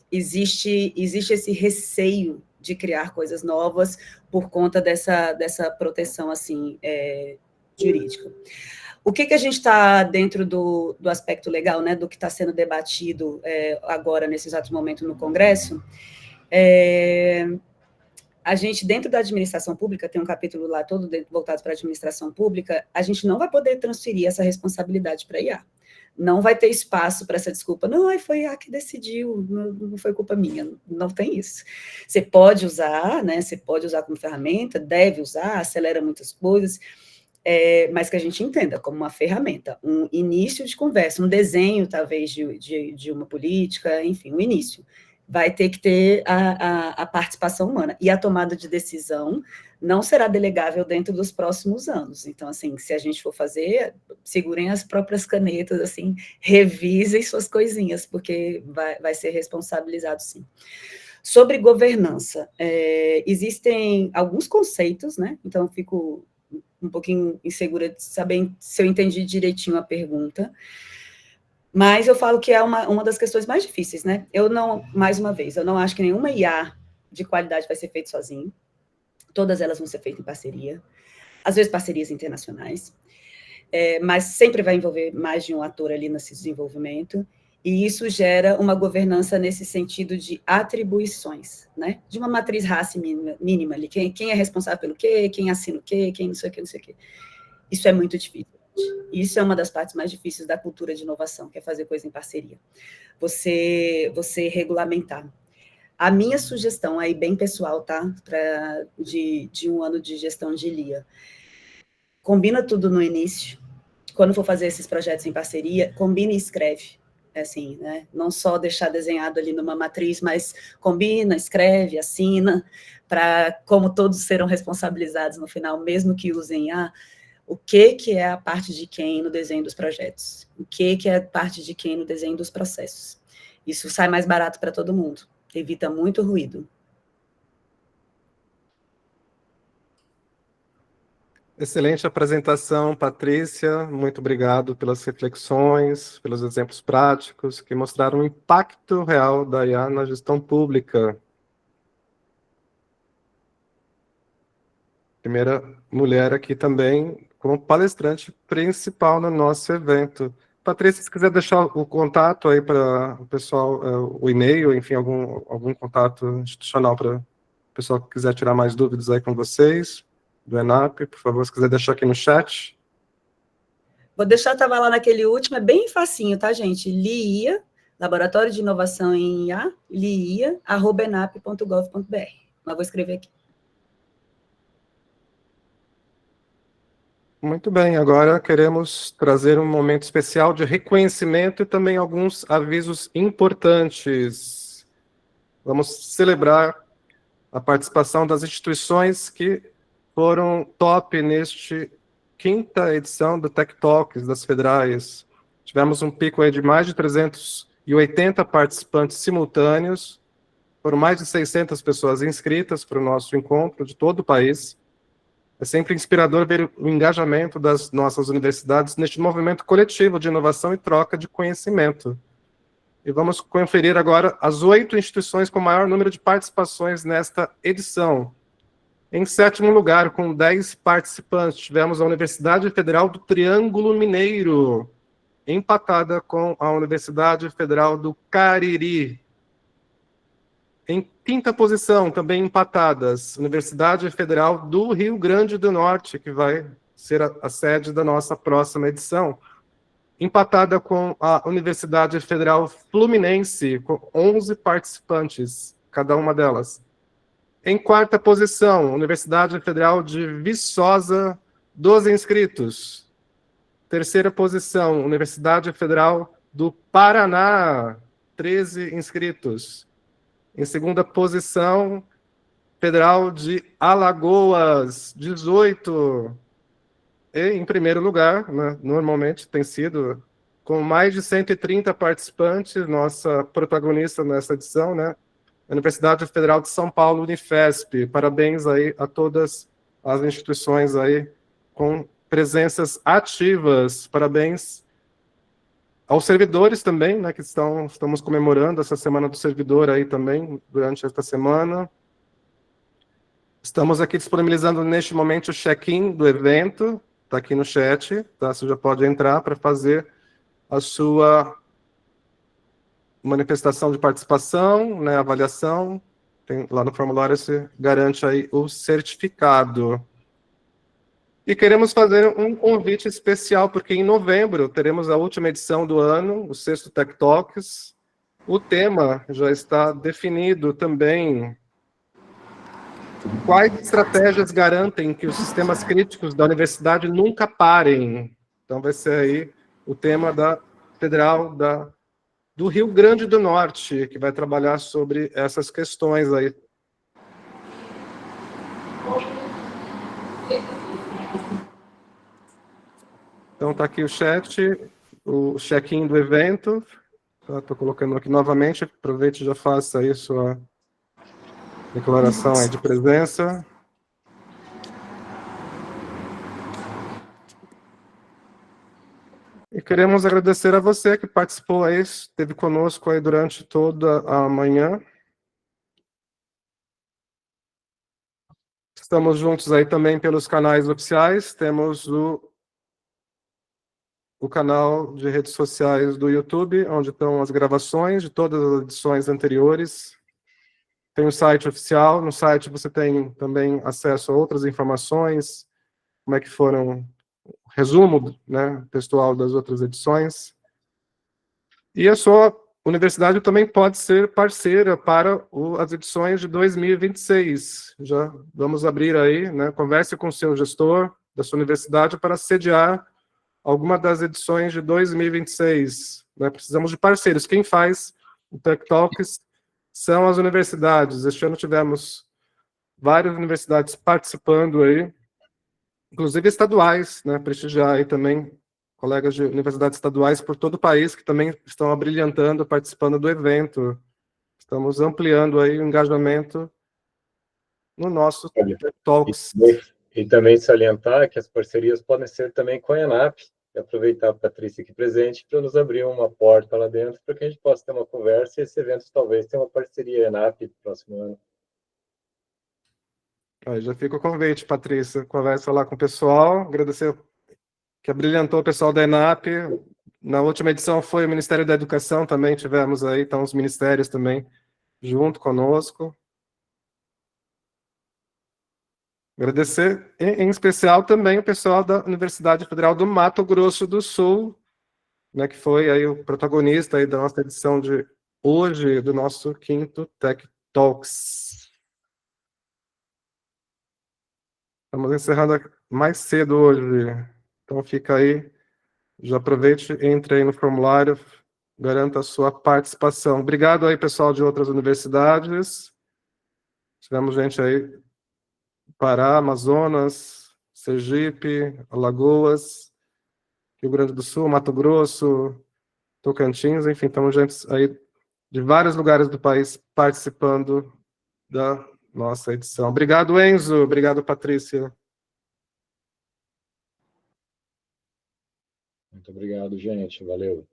existe esse receio de criar coisas novas por conta dessa proteção, assim, jurídica. O que a gente está dentro do aspecto legal, né, do que está sendo debatido agora, nesse exato momento, no Congresso, A gente, dentro da administração pública, tem um capítulo lá todo voltado para a administração pública, a gente não vai poder transferir essa responsabilidade para a IA. Não vai ter espaço para essa desculpa. Não, foi a IA que decidiu, não foi culpa minha. Não tem isso. Você pode usar, né? Você pode usar como ferramenta, deve usar, acelera muitas coisas, mas que a gente entenda como uma ferramenta, um início de conversa, um desenho, talvez, de uma política, enfim, um início. Vai ter que ter a participação humana. E a tomada de decisão não será delegável dentro dos próximos anos. Então, assim, se a gente for fazer, segurem as próprias canetas, assim, revisem suas coisinhas, porque vai ser responsabilizado, sim. Sobre governança, existem alguns conceitos, né? Então, eu fico um pouquinho insegura de saber se eu entendi direitinho a pergunta. Mas eu falo que é uma das questões mais difíceis, né? Mais uma vez, eu não acho que nenhuma IA de qualidade vai ser feita sozinho. Todas elas vão ser feitas em parceria. Às vezes, parcerias internacionais. Mas sempre vai envolver mais de um ator ali nesse desenvolvimento. E isso gera uma governança nesse sentido de atribuições, né? De uma matriz raça mínima ali. Quem é responsável pelo quê? Quem assina o quê? Quem não sei o quê, não sei o quê. Isso é muito difícil. Isso é uma das partes mais difíceis da cultura de inovação, que é fazer coisa em parceria. Você regulamentar. A minha sugestão aí, bem pessoal, tá? De um ano de gestão de LIA. Combina tudo no início. Quando for fazer esses projetos em parceria, combina e escreve. Assim, né? Não só deixar desenhado ali numa matriz, mas combina, escreve, assina, para como todos serão responsabilizados no final, mesmo que usem o que é a parte de quem no desenho dos projetos, o que é a parte de quem no desenho dos processos. Isso sai mais barato para todo mundo, evita muito ruído. Excelente apresentação, Patrícia. Muito obrigado pelas reflexões, pelos exemplos práticos que mostraram o impacto real da IA na gestão pública. Primeira mulher aqui também como palestrante principal no nosso evento. Patrícia, se quiser deixar o contato aí para o pessoal, o e-mail, enfim, algum contato institucional para o pessoal que quiser tirar mais dúvidas aí com vocês, do ENAP, por favor, se quiser deixar aqui no chat. Vou deixar, estava lá naquele último, é bem facinho, tá, gente? LIIA, Laboratório de Inovação em IA, liia@enap.gov.br. Mas vou escrever aqui. Muito bem, agora queremos trazer um momento especial de reconhecimento e também alguns avisos importantes. Vamos celebrar a participação das instituições que foram top neste 5ª edição do Tech Talks das Federais. Tivemos um pico aí de mais de 380 participantes simultâneos, foram mais de 600 pessoas inscritas para o nosso encontro de todo o país. É sempre inspirador ver o engajamento das nossas universidades neste movimento coletivo de inovação e troca de conhecimento. E vamos conferir agora as 8 instituições com maior número de participações nesta edição. Em 7º lugar, com 10 participantes, tivemos a Universidade Federal do Triângulo Mineiro, empatada com a Universidade Federal do Cariri. Em 5ª posição, também empatadas, Universidade Federal do Rio Grande do Norte, que vai ser a sede da nossa próxima edição. Empatada com a Universidade Federal Fluminense, com 11 participantes, cada uma delas. Em 4ª posição, Universidade Federal de Viçosa, 12 inscritos. 3ª posição, Universidade Federal do Paraná, 13 inscritos. Em 2ª posição, Federal de Alagoas, 18. E, em primeiro lugar, né, normalmente tem sido, com mais de 130 participantes, nossa protagonista nessa edição, né, a Universidade Federal de São Paulo, Unifesp. Parabéns aí a todas as instituições aí com presenças ativas. Parabéns aos servidores também, né, que estamos comemorando essa Semana do Servidor aí também, durante esta semana. Estamos aqui disponibilizando neste momento o check-in do evento, está aqui no chat, tá? Você já pode entrar para fazer a sua manifestação de participação, né, avaliação, lá no formulário você garante aí o certificado. E queremos fazer um convite especial, porque em novembro teremos a última edição do ano, o 6º Tech Talks. O tema já está definido também. Quais estratégias garantem que os sistemas críticos da universidade nunca parem? Então vai ser aí o tema da Federal do Rio Grande do Norte, que vai trabalhar sobre essas questões aí. Então está aqui o chat, o check-in do evento. Estou colocando aqui novamente, aproveite e já faça aí sua declaração aí de presença. E queremos agradecer a você que participou aí, esteve conosco aí durante toda a manhã. Estamos juntos aí também pelos canais oficiais, temos o canal de redes sociais do YouTube, onde estão as gravações de todas as edições anteriores. Tem o site oficial, no site você tem também acesso a outras informações, como é que foram, resumo, né, textual das outras edições. E a sua universidade também pode ser parceira para as edições de 2026. Já vamos abrir aí, né, converse com o seu gestor da sua universidade para sediar alguma das edições de 2026. Né? Precisamos de parceiros. Quem faz o Tech Talks são as universidades. Este ano tivemos várias universidades participando aí, inclusive estaduais, né? Prestigiar aí também colegas de universidades estaduais por todo o país que também estão abrilhantando, participando do evento. Estamos ampliando aí o engajamento no nosso Tech Talks. E também salientar que as parcerias podem ser também com a ENAP, e aproveitar a Patrícia aqui presente para nos abrir uma porta lá dentro para que a gente possa ter uma conversa e esse evento talvez tenha uma parceria ENAP no próximo ano. Aí já fica o convite, Patrícia, conversa lá com o pessoal, agradecer que abrilhantou o pessoal da ENAP. Na última edição foi o Ministério da Educação também, tivemos aí, então os ministérios também junto conosco. Agradecer, em especial, também o pessoal da Universidade Federal do Mato Grosso do Sul, né, que foi aí o protagonista aí da nossa edição de hoje, do nosso 5º Tech Talks. Estamos encerrando mais cedo hoje, então fica aí, já aproveite, entre aí no formulário, garanta a sua participação. Obrigado aí, pessoal de outras universidades. Tivemos gente aí Pará, Amazonas, Sergipe, Alagoas, Rio Grande do Sul, Mato Grosso, Tocantins, enfim, estamos gente aí de vários lugares do país participando da nossa edição. Obrigado, Enzo. Obrigado, Patrícia. Muito obrigado, gente. Valeu.